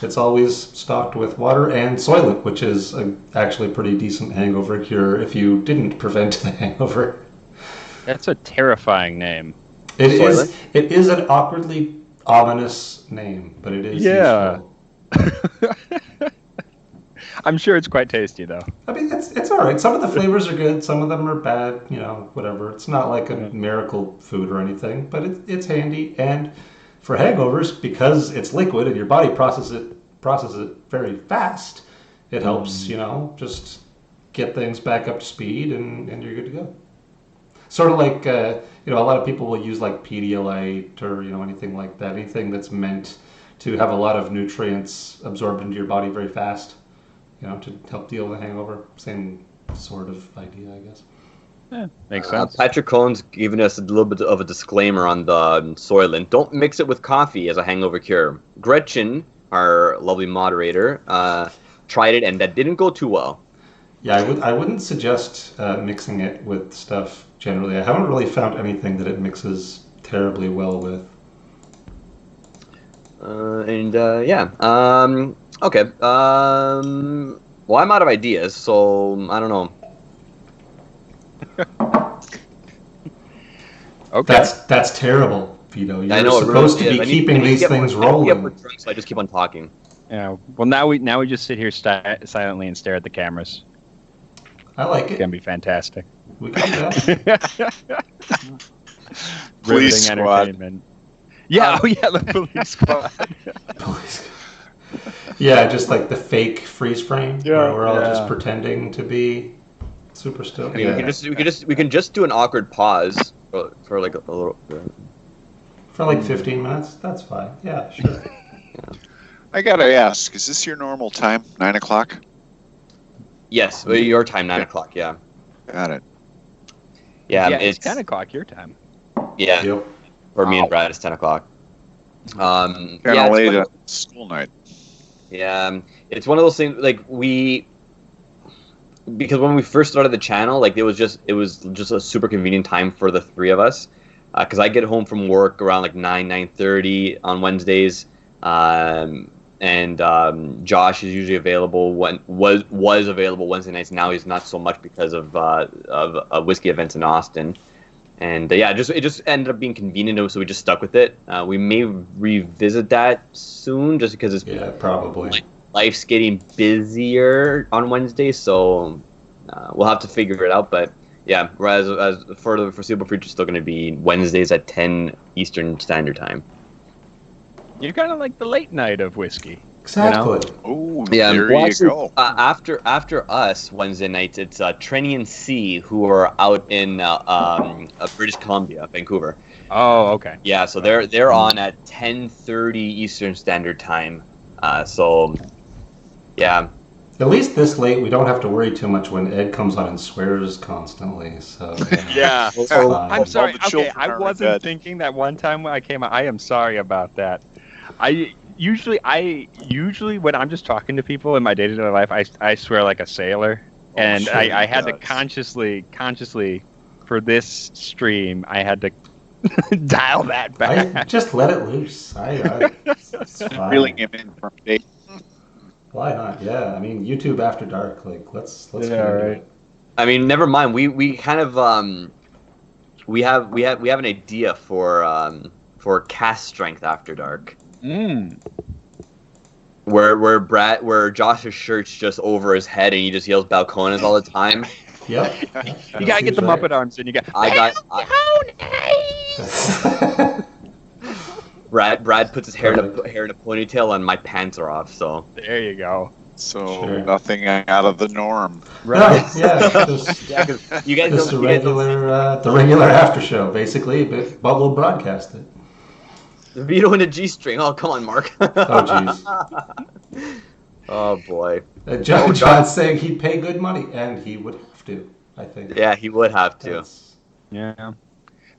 it's always stocked with water and Soylent, which is actually a pretty decent hangover cure if you didn't prevent the hangover. That's a terrifying name. It Soylent? is. It is an awkwardly ominous name, but it is Yeah. useful. I'm sure it's quite tasty, though. I mean, it's all right. Some of the flavors are good. Some of them are bad. You know, whatever. It's not like a miracle food or anything, but it's handy. And for hangovers, because it's liquid and your body processes it very fast, it helps. You know, just get things back up to speed, and you're good to go. Sort of like you know, a lot of people will use like Pedialyte or anything like that. Anything that's meant to have a lot of nutrients absorbed into your body very fast. To help deal with a hangover. Same sort of idea, I guess. Yeah, makes sense. Patrick Cohn's giving us a little bit of a disclaimer on the Soylent. Don't mix it with coffee as a hangover cure. Gretchen, our lovely moderator, tried it and that didn't go too well. Yeah, I wouldn't suggest mixing it with stuff generally. I haven't really found anything that it mixes terribly well with. Yeah. Okay. Well, I'm out of ideas, so I don't know. Okay. That's terrible, Vito. You're I know, supposed to be keeping these things rolling. So I just keep on talking. Yeah. Well, now we just sit here silently and stare at the cameras. I like It's it. gonna be fantastic. We can do that. Police Riveting squad. entertainment. Yeah. Oh yeah, the police squad. Yeah, just like the fake freeze frame where we're all Yeah. just pretending to be super stoked. I mean, we can just do an awkward pause for like a little. For like 15 minutes? That's fine. Yeah, sure. I gotta ask, is this your normal time? 9 o'clock? Yes, your time, 9 o'clock. Yeah. Got it. Yeah, It's 10 o'clock your time. Yeah. Yep. For me and Brad, it's 10 o'clock. Kind Yeah, of it's late one- at school night. Yeah, it's one of those things like because when we first started the channel, like it was just a super convenient time for the three of us, because I get home from work around like 9:30 on Wednesdays, and Josh is usually available was available Wednesday nights. Now he's not so much because of whiskey events in Austin. And it just ended up being convenient, so we just stuck with it. We may revisit that soon, just because it's probably. Life's getting busier on Wednesdays, so we'll have to figure it out. But yeah, whereas as for the foreseeable future, it's still going to be Wednesdays at 10 Eastern Standard Time. You're kind of like the late night of whiskey. Exactly. Oh, Yeah, there well, you actually, go. After us Wednesday nights, it's Trenny and C who are out in British Columbia, Vancouver. Oh, okay. Yeah, so they're on at 10:30 Eastern Standard Time. So yeah, At least this late, we don't have to worry too much when Ed comes on and swears constantly. So Yeah. it's fine. I'm sorry. All the Okay, children I are in wasn't bed. thinking that one time when I came out. I am sorry about that. I usually when I'm just talking to people in my day-to-day life, I swear like a sailor, and sure I he had to does. consciously for this stream, I had to dial that back. I just let it loose. It's fine. Reeling him in from day. Why not? Yeah, I mean, YouTube After Dark. Like, let's Yeah, get into right. it. I mean, never mind. We kind of we have an idea for cast strength After Dark. Where Josh's shirt's just over his head and he just yells Balcones all the time. Yep. You gotta get the Muppet arms in. You got. Brad puts his hair in a ponytail and my pants are off. So There you go. So Sure. nothing out of the norm. Right. Yeah. Just, yeah, 'cause you guys just don't, the regular after show, basically, but we'll broadcast it. The Vito and a G-string. Oh, come on, Mark. Oh, jeez. Oh, boy. John's saying he'd pay good money, and he would have to, I think. Yeah, he would have to. That's- Yeah,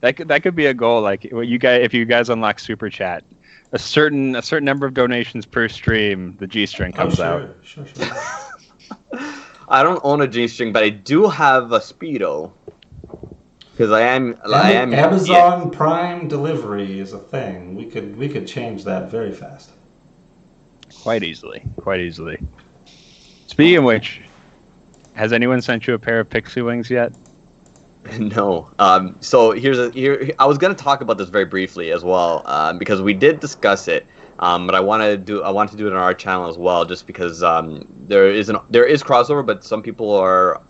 that could be a goal. Like if you guys unlock Super Chat, a certain number of donations per stream, the G-string comes out. Sure. I don't own a G-string, but I do have a Speedo. Because I am Amazon Prime delivery is a thing. We could change that very fast. Quite easily. Speaking of which, has anyone sent you a pair of pixie wings yet? No. So I was going to talk about this very briefly as well, because we did discuss it. But I want to do it on our channel as well, just because there is crossover, but some people are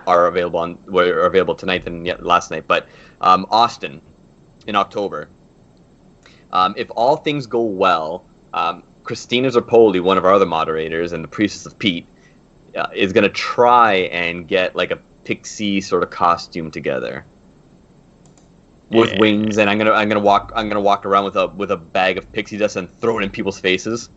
were available tonight than last night. But Austin in October. If all things go well, Christina Zerpoli, one of our other moderators and the Priestess of Pete, is going to try and get like a pixie sort of costume together with wings, and I'm gonna walk around with a bag of pixie dust and throw it in people's faces.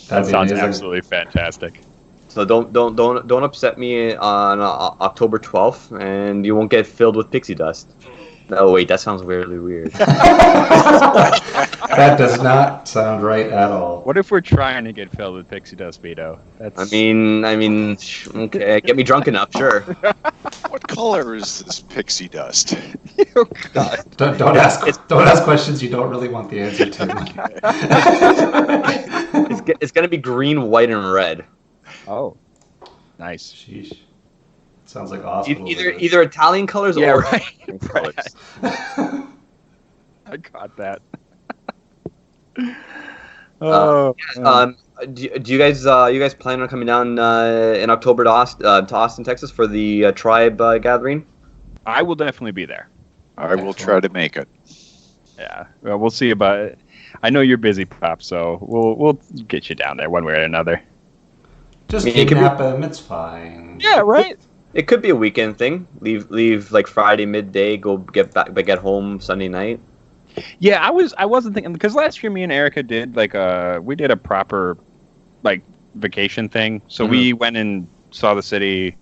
That sounds amazing. absolutely fantastic. So don't upset me on October 12th, and you won't get filled with pixie dust. Oh wait, that sounds weirdly weird. That does not sound right at all. What if we're trying to get filled with pixie dust, Vito? I mean, okay, get me drunk enough, sure. What color is this pixie dust? Oh, God. Don't ask questions you don't really want the answer to. It's gonna be green, white, and red. Oh, nice. Sheesh. Sounds like awesome. Either Italian colors Yeah, or right. American colors. I got that. Oh. Do you guys plan on coming down in October to Austin, Texas for the tribe gathering? I will definitely be there. I will try to make it. Yeah, well, we'll see about it. I know you're busy, Pop, so we'll get you down there one way or another. Just I mean, kidnap him. It's fine. Yeah, right. It could be a weekend thing. Leave like Friday midday, go get home Sunday night. Yeah, I wasn't thinking, because last year me and Erica did we did a proper like vacation thing. So we went and saw the city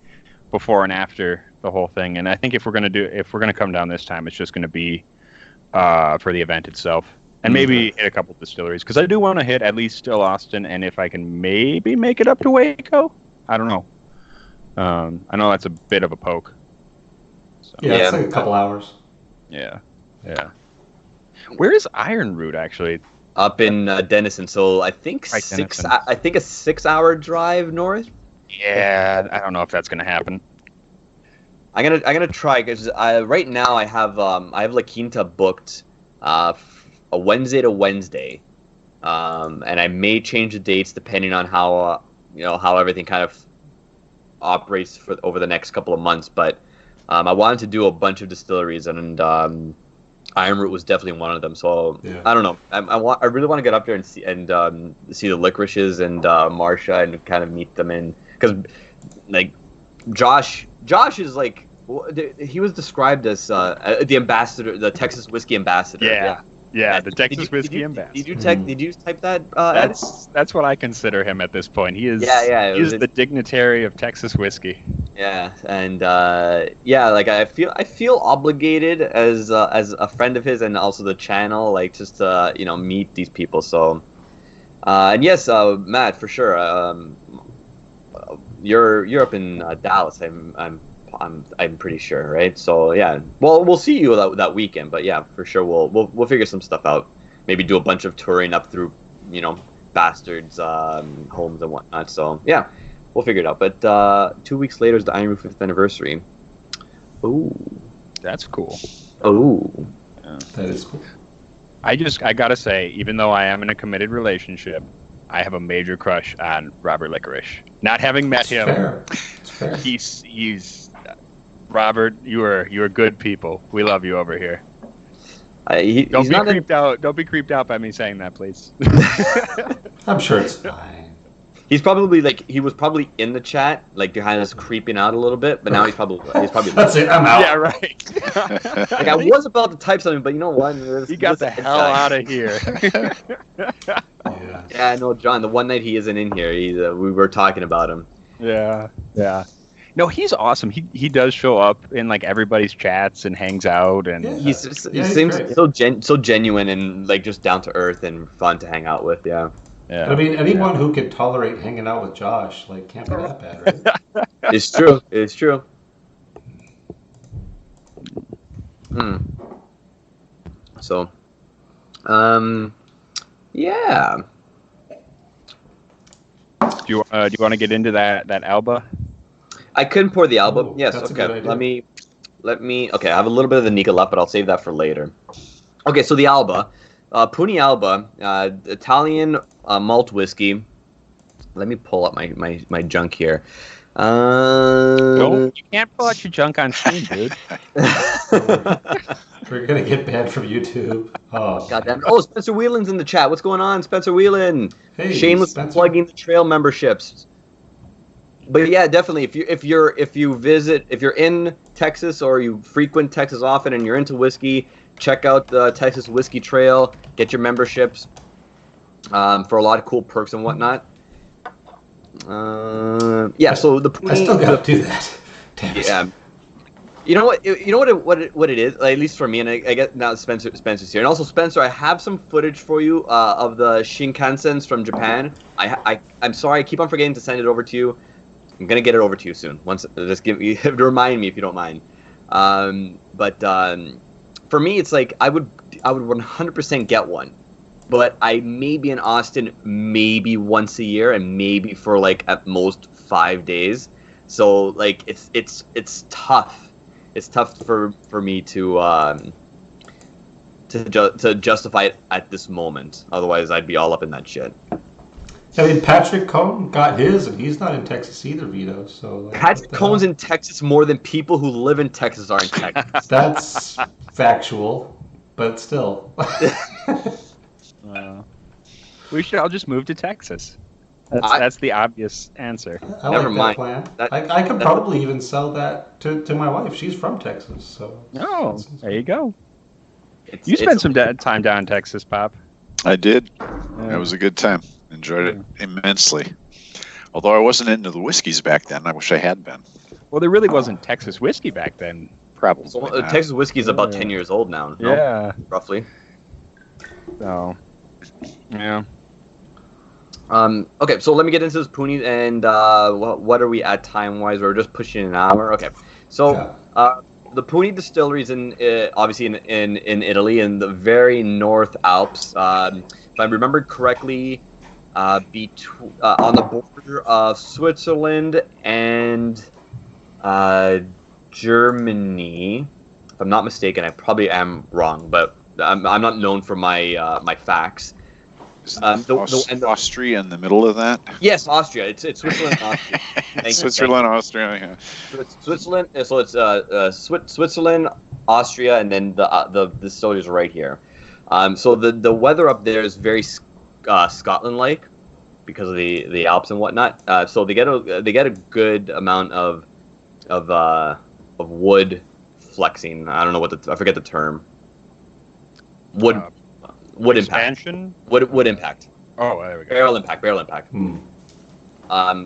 before and after the whole thing. And I think if we're gonna come down this time, it's just gonna be for the event itself, and maybe hit a couple distilleries, because I do want to hit at least still Austin, and if I can maybe make it up to Waco. I don't know. I know that's a bit of a poke. So. Yeah, it's like a couple hours. Yeah. Where is Iron Root actually? Up in Denison, so I think Right, six. Denison. I think a 6-hour drive north. Yeah, I don't know if that's gonna happen. I'm gonna try, because right now I have La Quinta booked a Wednesday to Wednesday, and I may change the dates depending on how how everything kind of operates over the next couple of months. But I wanted to do a bunch of distilleries, and Iron Root was definitely one of them. So Yeah. I don't know. I really want to get up there and see the licorices and Marsha, and kind of meet them because like Josh is like, he was described as the ambassador, the Texas whiskey ambassador. Yeah, the Texas Whiskey Ambassador. Did you type that? Ed? That's what I consider him at this point. He is. Yeah. He is the dignitary of Texas whiskey. Yeah, and like I feel obligated as a friend of his, and also the channel, like just to meet these people. So, and yes, Matt, for sure. You're up in Dallas. I'm pretty sure, right? So yeah, well, we'll see you that weekend, but yeah, for sure we'll figure some stuff out. Maybe do a bunch of touring up through Bastards homes and whatnot. So yeah, we'll figure it out. But 2 weeks later is the Iron Root 5th anniversary. Ooh, That's cool. ooh. That is cool. I gotta say, even though I am in a committed relationship, I have a major crush on Robert Licorice. Not having met him, Fair. It's fair. he's Robert. You are good people. We love you over here. Don't be creeped out. Don't be creeped out by me saying that, please. I'm sure it's fine. He's probably he was probably in the chat, like behind us, creeping out a little bit. But now he's probably That's it. I'm out. Yeah, right. like I was about to type something, but you know what? He got the hell out of here. Yeah. Yeah, no, John. The one night he isn't in here, we were talking about him. Yeah. No, he's awesome. He does show up in like everybody's chats and hangs out, and Yeah. He seems great. so genuine and like just down to earth and fun to hang out with. Yeah, yeah. But I mean, anyone who could tolerate hanging out with Josh, like, can't be that bad, right? it's true. It's true. So, yeah. Do you want to get into that Alba? I couldn't pour the album. Oh, Yes, that's a okay. good idea. Let me. Okay, I have a little bit of the Nika left, but I'll save that for later. Okay, so the Alba, Puni Alba, Italian malt whiskey. Let me pull up my junk here. No, you can't pull out your junk on stream, dude. We're gonna get banned from YouTube. Oh, Goddamn! Oh, Spencer Whelan's in the chat. What's going on, Spencer Whelan? Hey, Shameless Spencer. plugging the trail memberships. But yeah, definitely. If you're in Texas or you frequent Texas often and you're into whiskey, check out the Texas Whiskey Trail. Get your memberships for a lot of cool perks and whatnot. Yeah. So I still gotta do that. Damn it. Yeah. You know what? What it is. Like, at least for me, and I get now Spencer's here, and also Spencer. I have some footage for you of the Shinkansens from Japan. I'm sorry, I keep on forgetting to send it over to you. I'm gonna get it over to you soon. Once, just you have to remind me if you don't mind. But for me, it's like I would 100% get one, but I may be in Austin maybe once a year, and maybe for like at most 5 days. So like it's tough. It's tough for me to justify it at this moment. Otherwise, I'd be all up in that shit. I mean, Patrick Cohn got his, and he's not in Texas either, Vito. So like, Patrick Cohn's in Texas more than people who live in Texas are in Texas. That's factual, but still. We should all just move to Texas. That's the obvious answer. I Never like mind. that plan. I could probably even sell that to my wife. She's from Texas, so. Oh, there you go. You spent some time down in Texas, Pop. I did. It was a good time. Enjoyed it immensely. Although I wasn't into the whiskeys back then. I wish I had been. Well, there really wasn't Texas whiskey back then. Probably. So, not. Texas whiskey is about 10 years old now. No? Yeah. Roughly. So, yeah. Okay, so let me get into this Puni, and what are we at time-wise? We're just pushing an hour. Okay, so the Puni distillery is obviously in Italy, in the very North Alps. If I remembered correctly, on the border of Switzerland and Germany. If I'm not mistaken, I probably am wrong, but I'm not known for my facts. Austria in the middle of that? Yes, Austria. It's Switzerland, Austria. Switzerland, Austria. Yeah. Switzerland. So it's Switzerland, Austria, and then the distillery is right here. So the weather up there is very Scotland-like because of the Alps and whatnot. So they get a good amount of wood flexing. I don't know I forget the term. Wood Expansion? impact. Wood impact. Oh, there we go. Barrel impact.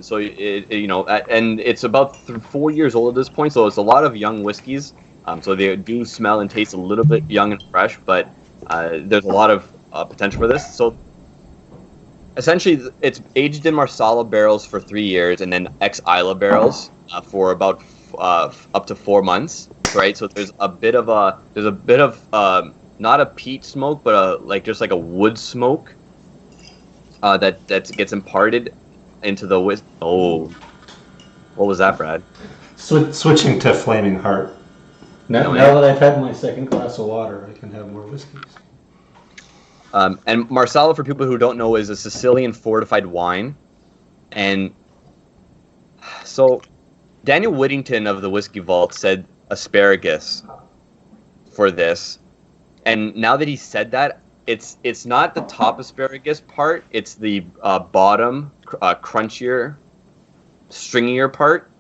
So and it's about 4 years old at this point. So it's a lot of young whiskeys. So they do smell and taste a little bit young and fresh, but there's a lot of potential for this. So essentially, it's aged in Marsala barrels for 3 years, and then ex-Isla barrels for about up to 4 months. Right. So there's a bit of not a peat smoke, but just like a wood smoke that gets imparted into the whiskey. Oh, what was that, Brad? Switching to Flaming Heart. Now that I've had my second glass of water, I can have more whiskeys. And Marsala, for people who don't know, is a Sicilian fortified wine. And so Daniel Whittington of the Whiskey Vault said asparagus for this. And now that he said that, it's not the top asparagus part. It's the bottom, crunchier, stringier part.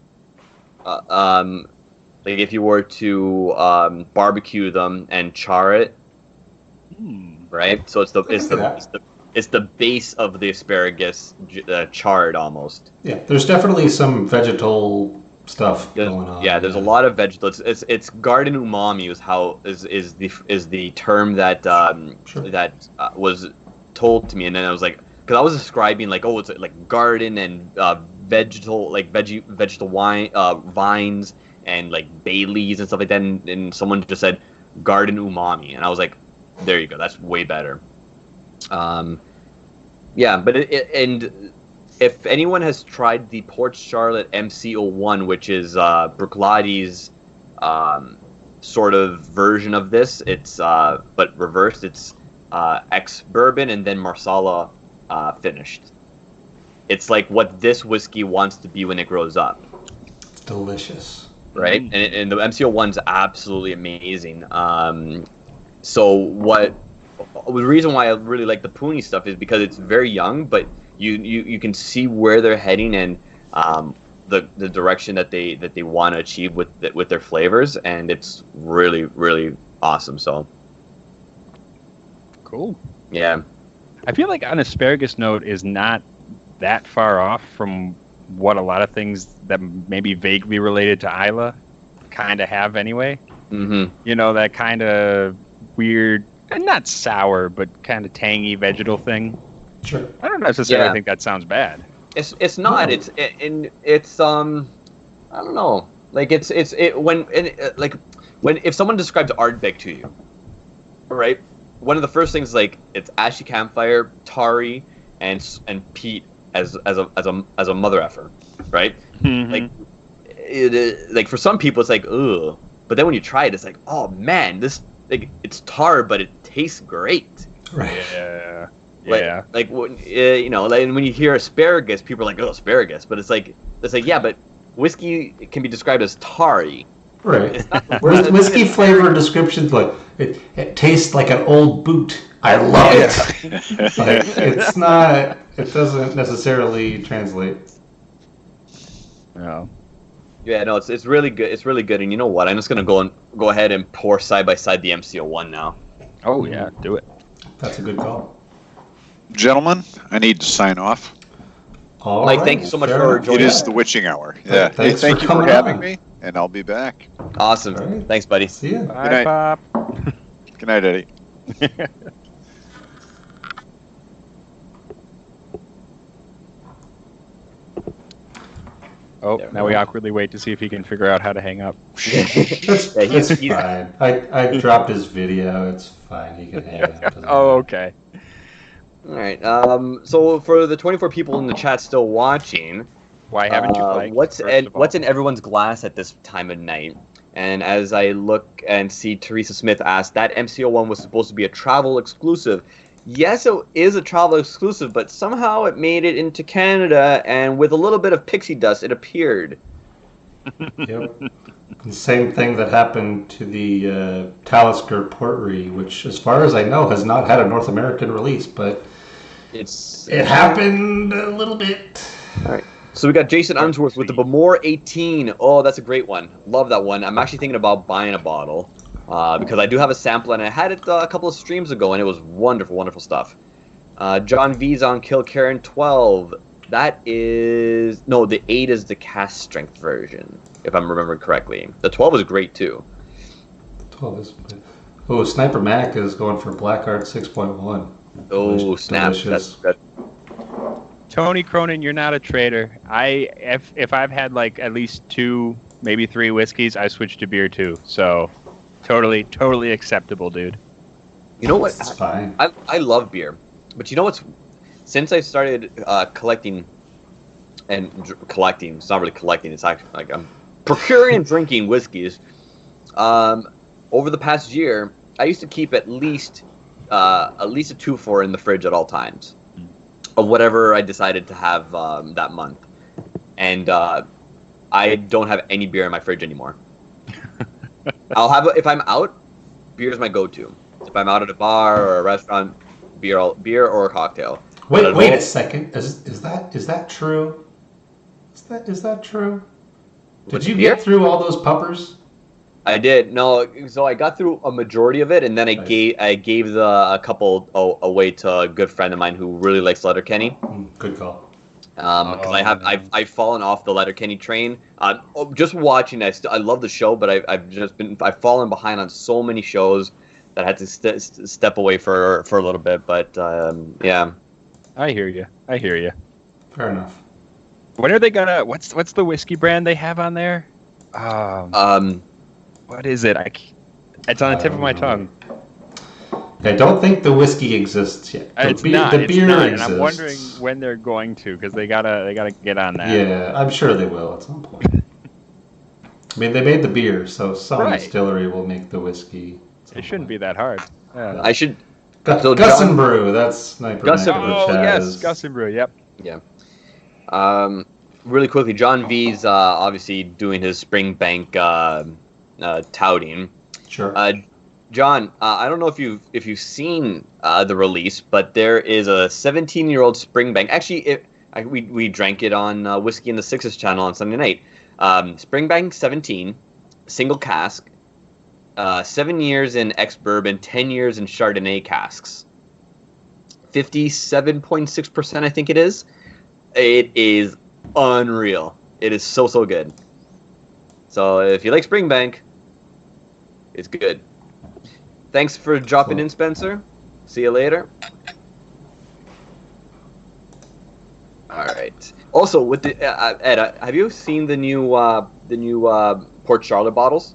Like if you were to barbecue them and char it, right? So it's the base of the asparagus charred almost. Yeah, there's definitely some vegetal stuff going on. Yeah, there's a lot of vegetables. It's garden umami is the term that was told to me, and then I was like, because I was describing like, oh, it's like garden and vegetal wine vines and like bay leaves and stuff like that, and someone just said garden umami, and I was like, there you go, that's way better. Yeah, but and if anyone has tried the Port Charlotte MC01, which is Bruichladi's sort of version of this, it's but reversed. It's ex-bourbon and then Marsala finished. It's like what this whiskey wants to be when it grows up. It's delicious. Right? And the MC01's absolutely amazing. So the reason why I really like the Puni stuff is because it's very young, but you can see where they're heading and the direction that they want to achieve with their flavors, and it's really, really awesome. So cool. Yeah, I feel like an asparagus note is not that far off from what a lot of things that maybe vaguely related to Isla kind of have anyway. Mm-hmm. You know, that kind of weird, and not sour, but kind of tangy vegetal thing. Sure. I don't necessarily think that sounds bad. It's not. It's I don't know. Like when if someone describes Ardbeg to you, right? One of the first things, like, it's ashy campfire, tarry, and peat as a mother effer, right? Mm-hmm. Like for some people it's like ugh, but then when you try it, it's like, oh man, this, like, it's tar, but it tastes great. Right. Yeah. Like when when you hear asparagus, people are like, oh, asparagus, but it's like yeah, but whiskey can be described as tarry. Right. Whereas whiskey flavor descriptions, like it tastes like an old boot. I love it. Like, it's not. It doesn't necessarily translate. No. Yeah, no, it's really good. It's really good. And you know what? I'm just gonna go ahead and pour side by side the MC01 now. Oh yeah, do it. That's a good call. Gentlemen, I need to sign off. All Mike, right, thank you so much fair for enough. joining It us. is the witching hour. Yeah. Hey, Thanks thank for you for coming having on. me, and I'll be back. Awesome. All right. Thanks, buddy. See ya. Bye, night. Pop. Good night, Eddie. Oh, Yeah. now we awkwardly wait to see if he can figure out how to hang up. That's he's fine. I dropped his video. It's fine. He can hang out. Doesn't Oh, matter. okay. All right. So for the 24 people in the chat still watching, Why haven't you played? what's in everyone's glass at this time of night? And as I look and see Teresa Smith ask, that MCO1 was supposed to be a travel exclusive. Yes, it is a travel exclusive, but somehow it made it into Canada, and with a little bit of pixie dust, it appeared. Yep. The same thing that happened to the Talisker Portery, which, as far as I know, has not had a North American release, but it happened a little bit. All right. So we got Jason Unsworth with the Bemore 18. Oh, that's a great one. Love that one. I'm actually thinking about buying a bottle because I do have a sample, and I had it a couple of streams ago, and it was wonderful, wonderful stuff. John V's on Kilkerran 12. That is... No, the 8 is the cast strength version, if I'm remembering correctly. The 12 is great, too. 12 is... Oh, Sniper Mac is going for Blackheart 6.1. Oh, snap. Delicious. That's Tony Cronin, you're not a trader. If I've had like at least 2, maybe 3 whiskeys, I switch to beer too. So totally acceptable, dude. You know what? It's fine. I love beer, but you know what's? Since I started collecting, it's not really collecting. It's actually like I'm procuring and drinking whiskeys. Over the past year, I used to keep at least a 2-4 in the fridge at all times, of whatever I decided to have that month, and I don't have any beer in my fridge anymore. I'll have if I'm out, beer is my go-to. If I'm out at a bar or a restaurant, beer or a cocktail. Wait a second. Is that true? Is that true? With Did the you beer? get through all those puppers? I did. No, so I got through a majority of it, and then Nice. I gave a couple away to a good friend of mine who really likes Letterkenny. Good call. Because I've fallen off the Letterkenny train. Just watching, I love the show, but I've fallen behind on so many shows that I had to step away for a little bit. But yeah, I hear you. Fair enough. When are they gonna? What's the whiskey brand they have on there? What is it? It's on the tip of my tongue. I don't think the whiskey exists yet. The beer exists. And I'm wondering when they're going to, because they gotta get on that. Yeah, I'm sure they will at some point. I mean, they made the beer, so some distillery will make the whiskey. It shouldn't be that hard. Yeah. I should. Gus and Brew. That's Sniper. Gus and Brew. Oh yes, Gus and Brew. Yep. Yeah. Really quickly, John V's obviously doing his Springbank touting. Sure. John, I don't know if you've seen the release, but there is a 17-year-old Springbank. Actually, we drank it on Whiskey in the Sixes channel on Sunday night. Springbank 17, single cask, 7 years in ex-bourbon, 10 years in Chardonnay casks. 57.6%, I think it is. It is unreal. It is so good. So if you like Springbank, it's good. Thanks for dropping in, Spencer. See you later. All right. Also, with the Ed, have you seen the new Port Charlotte bottles?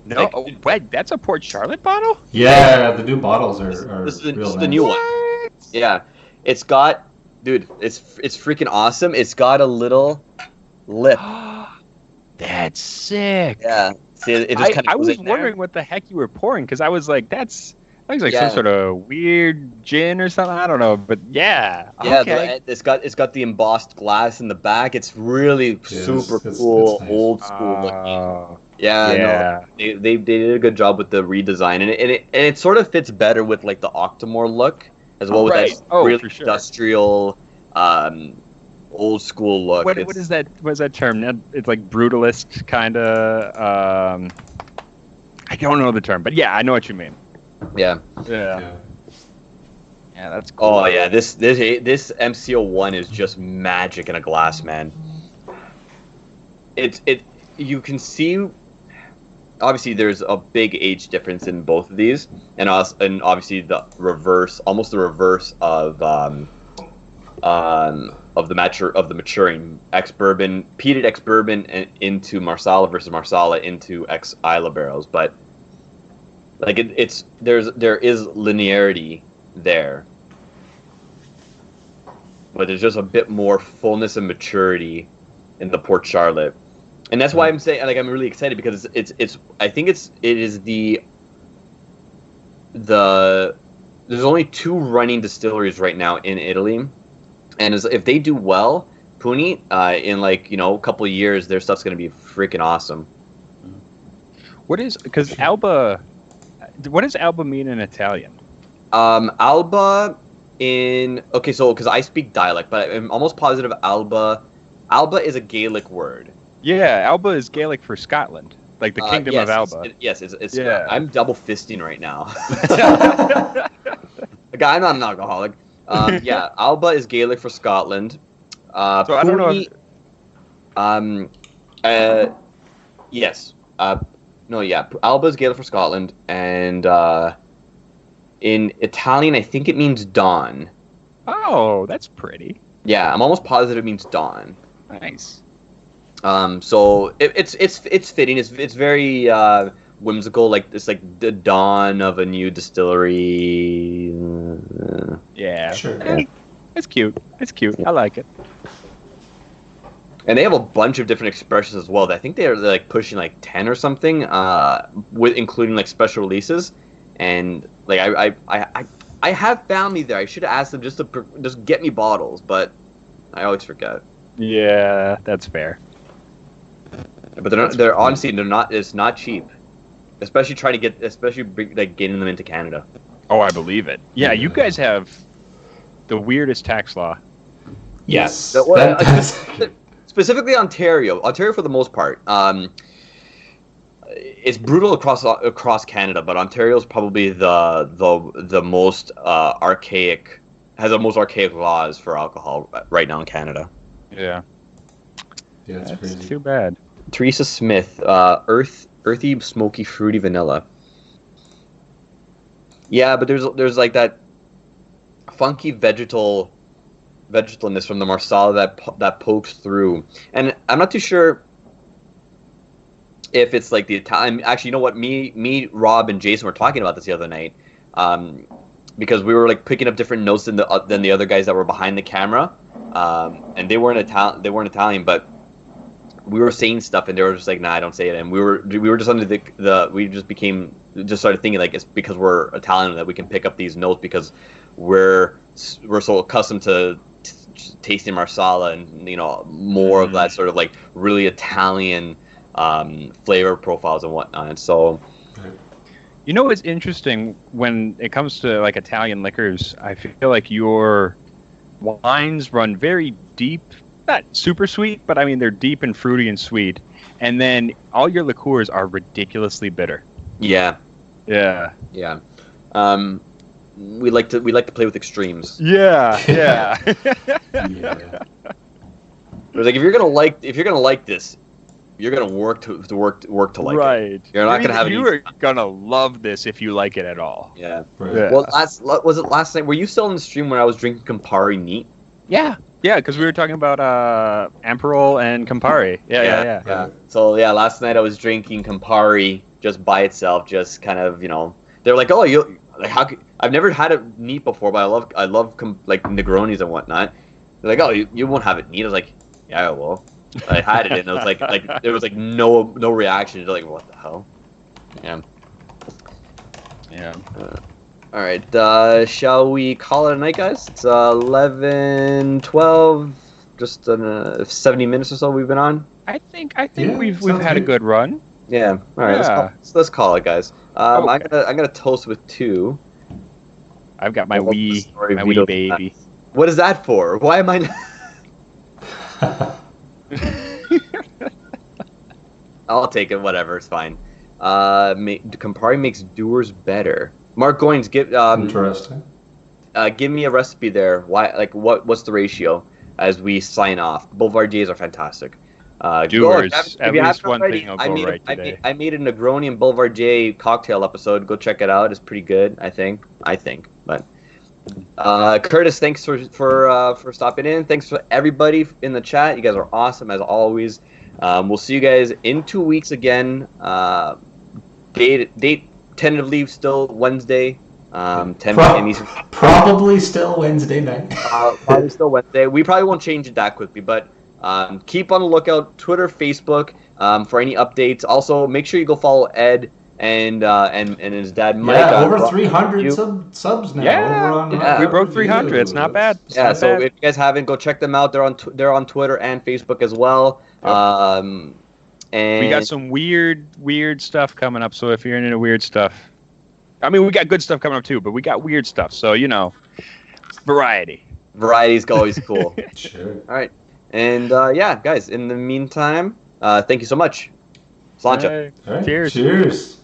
No, wait, that's a Port Charlotte bottle? Yeah, the new bottles are this is real the nice. new one. Yeah, it's got, dude, it's freaking awesome. It's got a little lip. That's sick. Yeah. See, it just kind of I was wondering what the heck you were pouring, because I was like, that looks like some sort of weird gin or something. I don't know, but yeah. Yeah, okay. it's got the embossed glass in the back. It's really super cool, it's nice. old school looking. Yeah. No, they did a good job with the redesign, and it sort of fits better with like the Octomore look as well, with that really industrial, old school look. What is that? What is that term? It's like brutalist kind of. I don't know the term, but yeah, I know what you mean. Yeah, that's cool. Oh yeah, this MCO1 is just magic in a glass, man. You can see, obviously there's a big age difference in both of these, and obviously almost the reverse of the maturing ex-bourbon, peated ex-bourbon into Marsala versus Marsala into ex-Isla barrels, but like there is linearity there, but there's just a bit more fullness and maturity in the Port Charlotte, and that's why I'm saying, like, I'm really excited, because I think it is the there's only 2 running distilleries right now in Italy. And if they do well, Puni, in a couple of years, their stuff's going to be freaking awesome. Because Alba, what does Alba mean in Italian? Alba because I speak dialect, but I'm almost positive Alba is a Gaelic word. Yeah, Alba is Gaelic for Scotland, like the Kingdom of Alba. It's yeah. I'm double fisting right now. I'm not an alcoholic. Yeah, Alba is Gaelic for Scotland. So I don't know. Yes. No, yeah. Alba is Gaelic for Scotland, and in Italian, I think it means dawn. Oh, that's pretty. Yeah, I'm almost positive it means dawn. Nice. So it's fitting. It's very whimsical, like it's like the dawn of a new distillery. Yeah, sure. It's cute. It's cute. I like it. And they have a bunch of different expressions as well. I think they're like pushing like 10 or something, with including like special releases. And like I have family there. I should have asked them just get me bottles, but I always forget. Yeah, that's fair. But they're honestly, they're not. It's not cheap. especially getting them into Canada. Oh, I believe it. Yeah, you guys have the weirdest tax law. Yes. Specifically Ontario for the most part. It's brutal across Canada, but Ontario is probably the most archaic, has the most archaic laws for alcohol right now in Canada. Yeah. Yeah, it's That's crazy. too bad. Teresa Smith, earthy, smoky, fruity vanilla. Yeah, but there's like that funky vegetalness from the Marsala that pokes through, and I'm not too sure if it's like the Italian. Actually, you know what? Me, Rob, and Jason were talking about this the other night, because we were like picking up different notes than the other guys that were behind the camera, and they weren't Italian, but we were saying stuff, and they were just like, "Nah, I don't say it." And we were just under we just started thinking like it's because we're Italian that we can pick up these notes because we're so accustomed to tasting Marsala and more of that sort of like really Italian flavor profiles and whatnot. And so, it's interesting when it comes to like Italian liquors. I feel like your wines run very deep. Not super sweet, but I mean they're deep and fruity and sweet, and then all your liqueurs are ridiculously bitter. Yeah. We like to play with extremes. Yeah. Yeah. It was like if you're gonna like this, you're gonna work to like it. Right. You're not gonna have. You are gonna love this if you like it at all. Yeah. Right. Yeah. Well, was it last night? Were you still in the stream when I was drinking Campari neat? Yeah, because we were talking about Amperol and Campari. Yeah. Right. So last night I was drinking Campari just by itself, just kind of they're like, oh, I've never had it neat before, but I love like Negronis and whatnot. They're like, oh, you won't have it neat. I was like, yeah, I will. I had it, and it was like there was like no reaction. They're like, what the hell? Yeah. All right, shall we call it a night, guys? It's 11:12, just 70 minutes or so we've been on. I think Yeah, we've sounds had a good. good run. Yeah. All right. Yeah. Let's call it, guys. Okay. I'm gonna toast with 2. I've got my I love the wee story of Vito's baby. What is that for? Why am I? I'll take it. Whatever. It's fine. Campari makes doers better. Mark Goins, Interesting. give me a recipe there. Why? Like, what's the ratio as we sign off? Boulevardiers are fantastic. Doers. If At you least haven't one already, thing will go right today. I made a Negroni and Boulevardier cocktail episode. Go check it out. It's pretty good. I think. But Curtis, thanks for stopping in. Thanks for everybody in the chat. You guys are awesome as always. We'll see you guys in 2 weeks again. Date tentatively still Wednesday. 10 p.m. Eastern. Probably still Wednesday night. Probably still Wednesday. We probably won't change it that quickly, but keep on the lookout. Twitter, Facebook, for any updates. Also, make sure you go follow Ed and his dad Mike. Yeah, over 300 subs now. Yeah, over on yeah. We broke 300. It's not bad. It's Yeah, not so bad. if you guys haven't, go check them out. They're on Twitter and Facebook as well. Yep. And We got some weird stuff coming up. So if you're into weird stuff, I mean, we got good stuff coming up too, but we got weird stuff. So variety. Variety's always cool. Sure. All right, and guys. In the meantime, thank you so much. Sláinte. Hey, All right. Cheers. Cheers.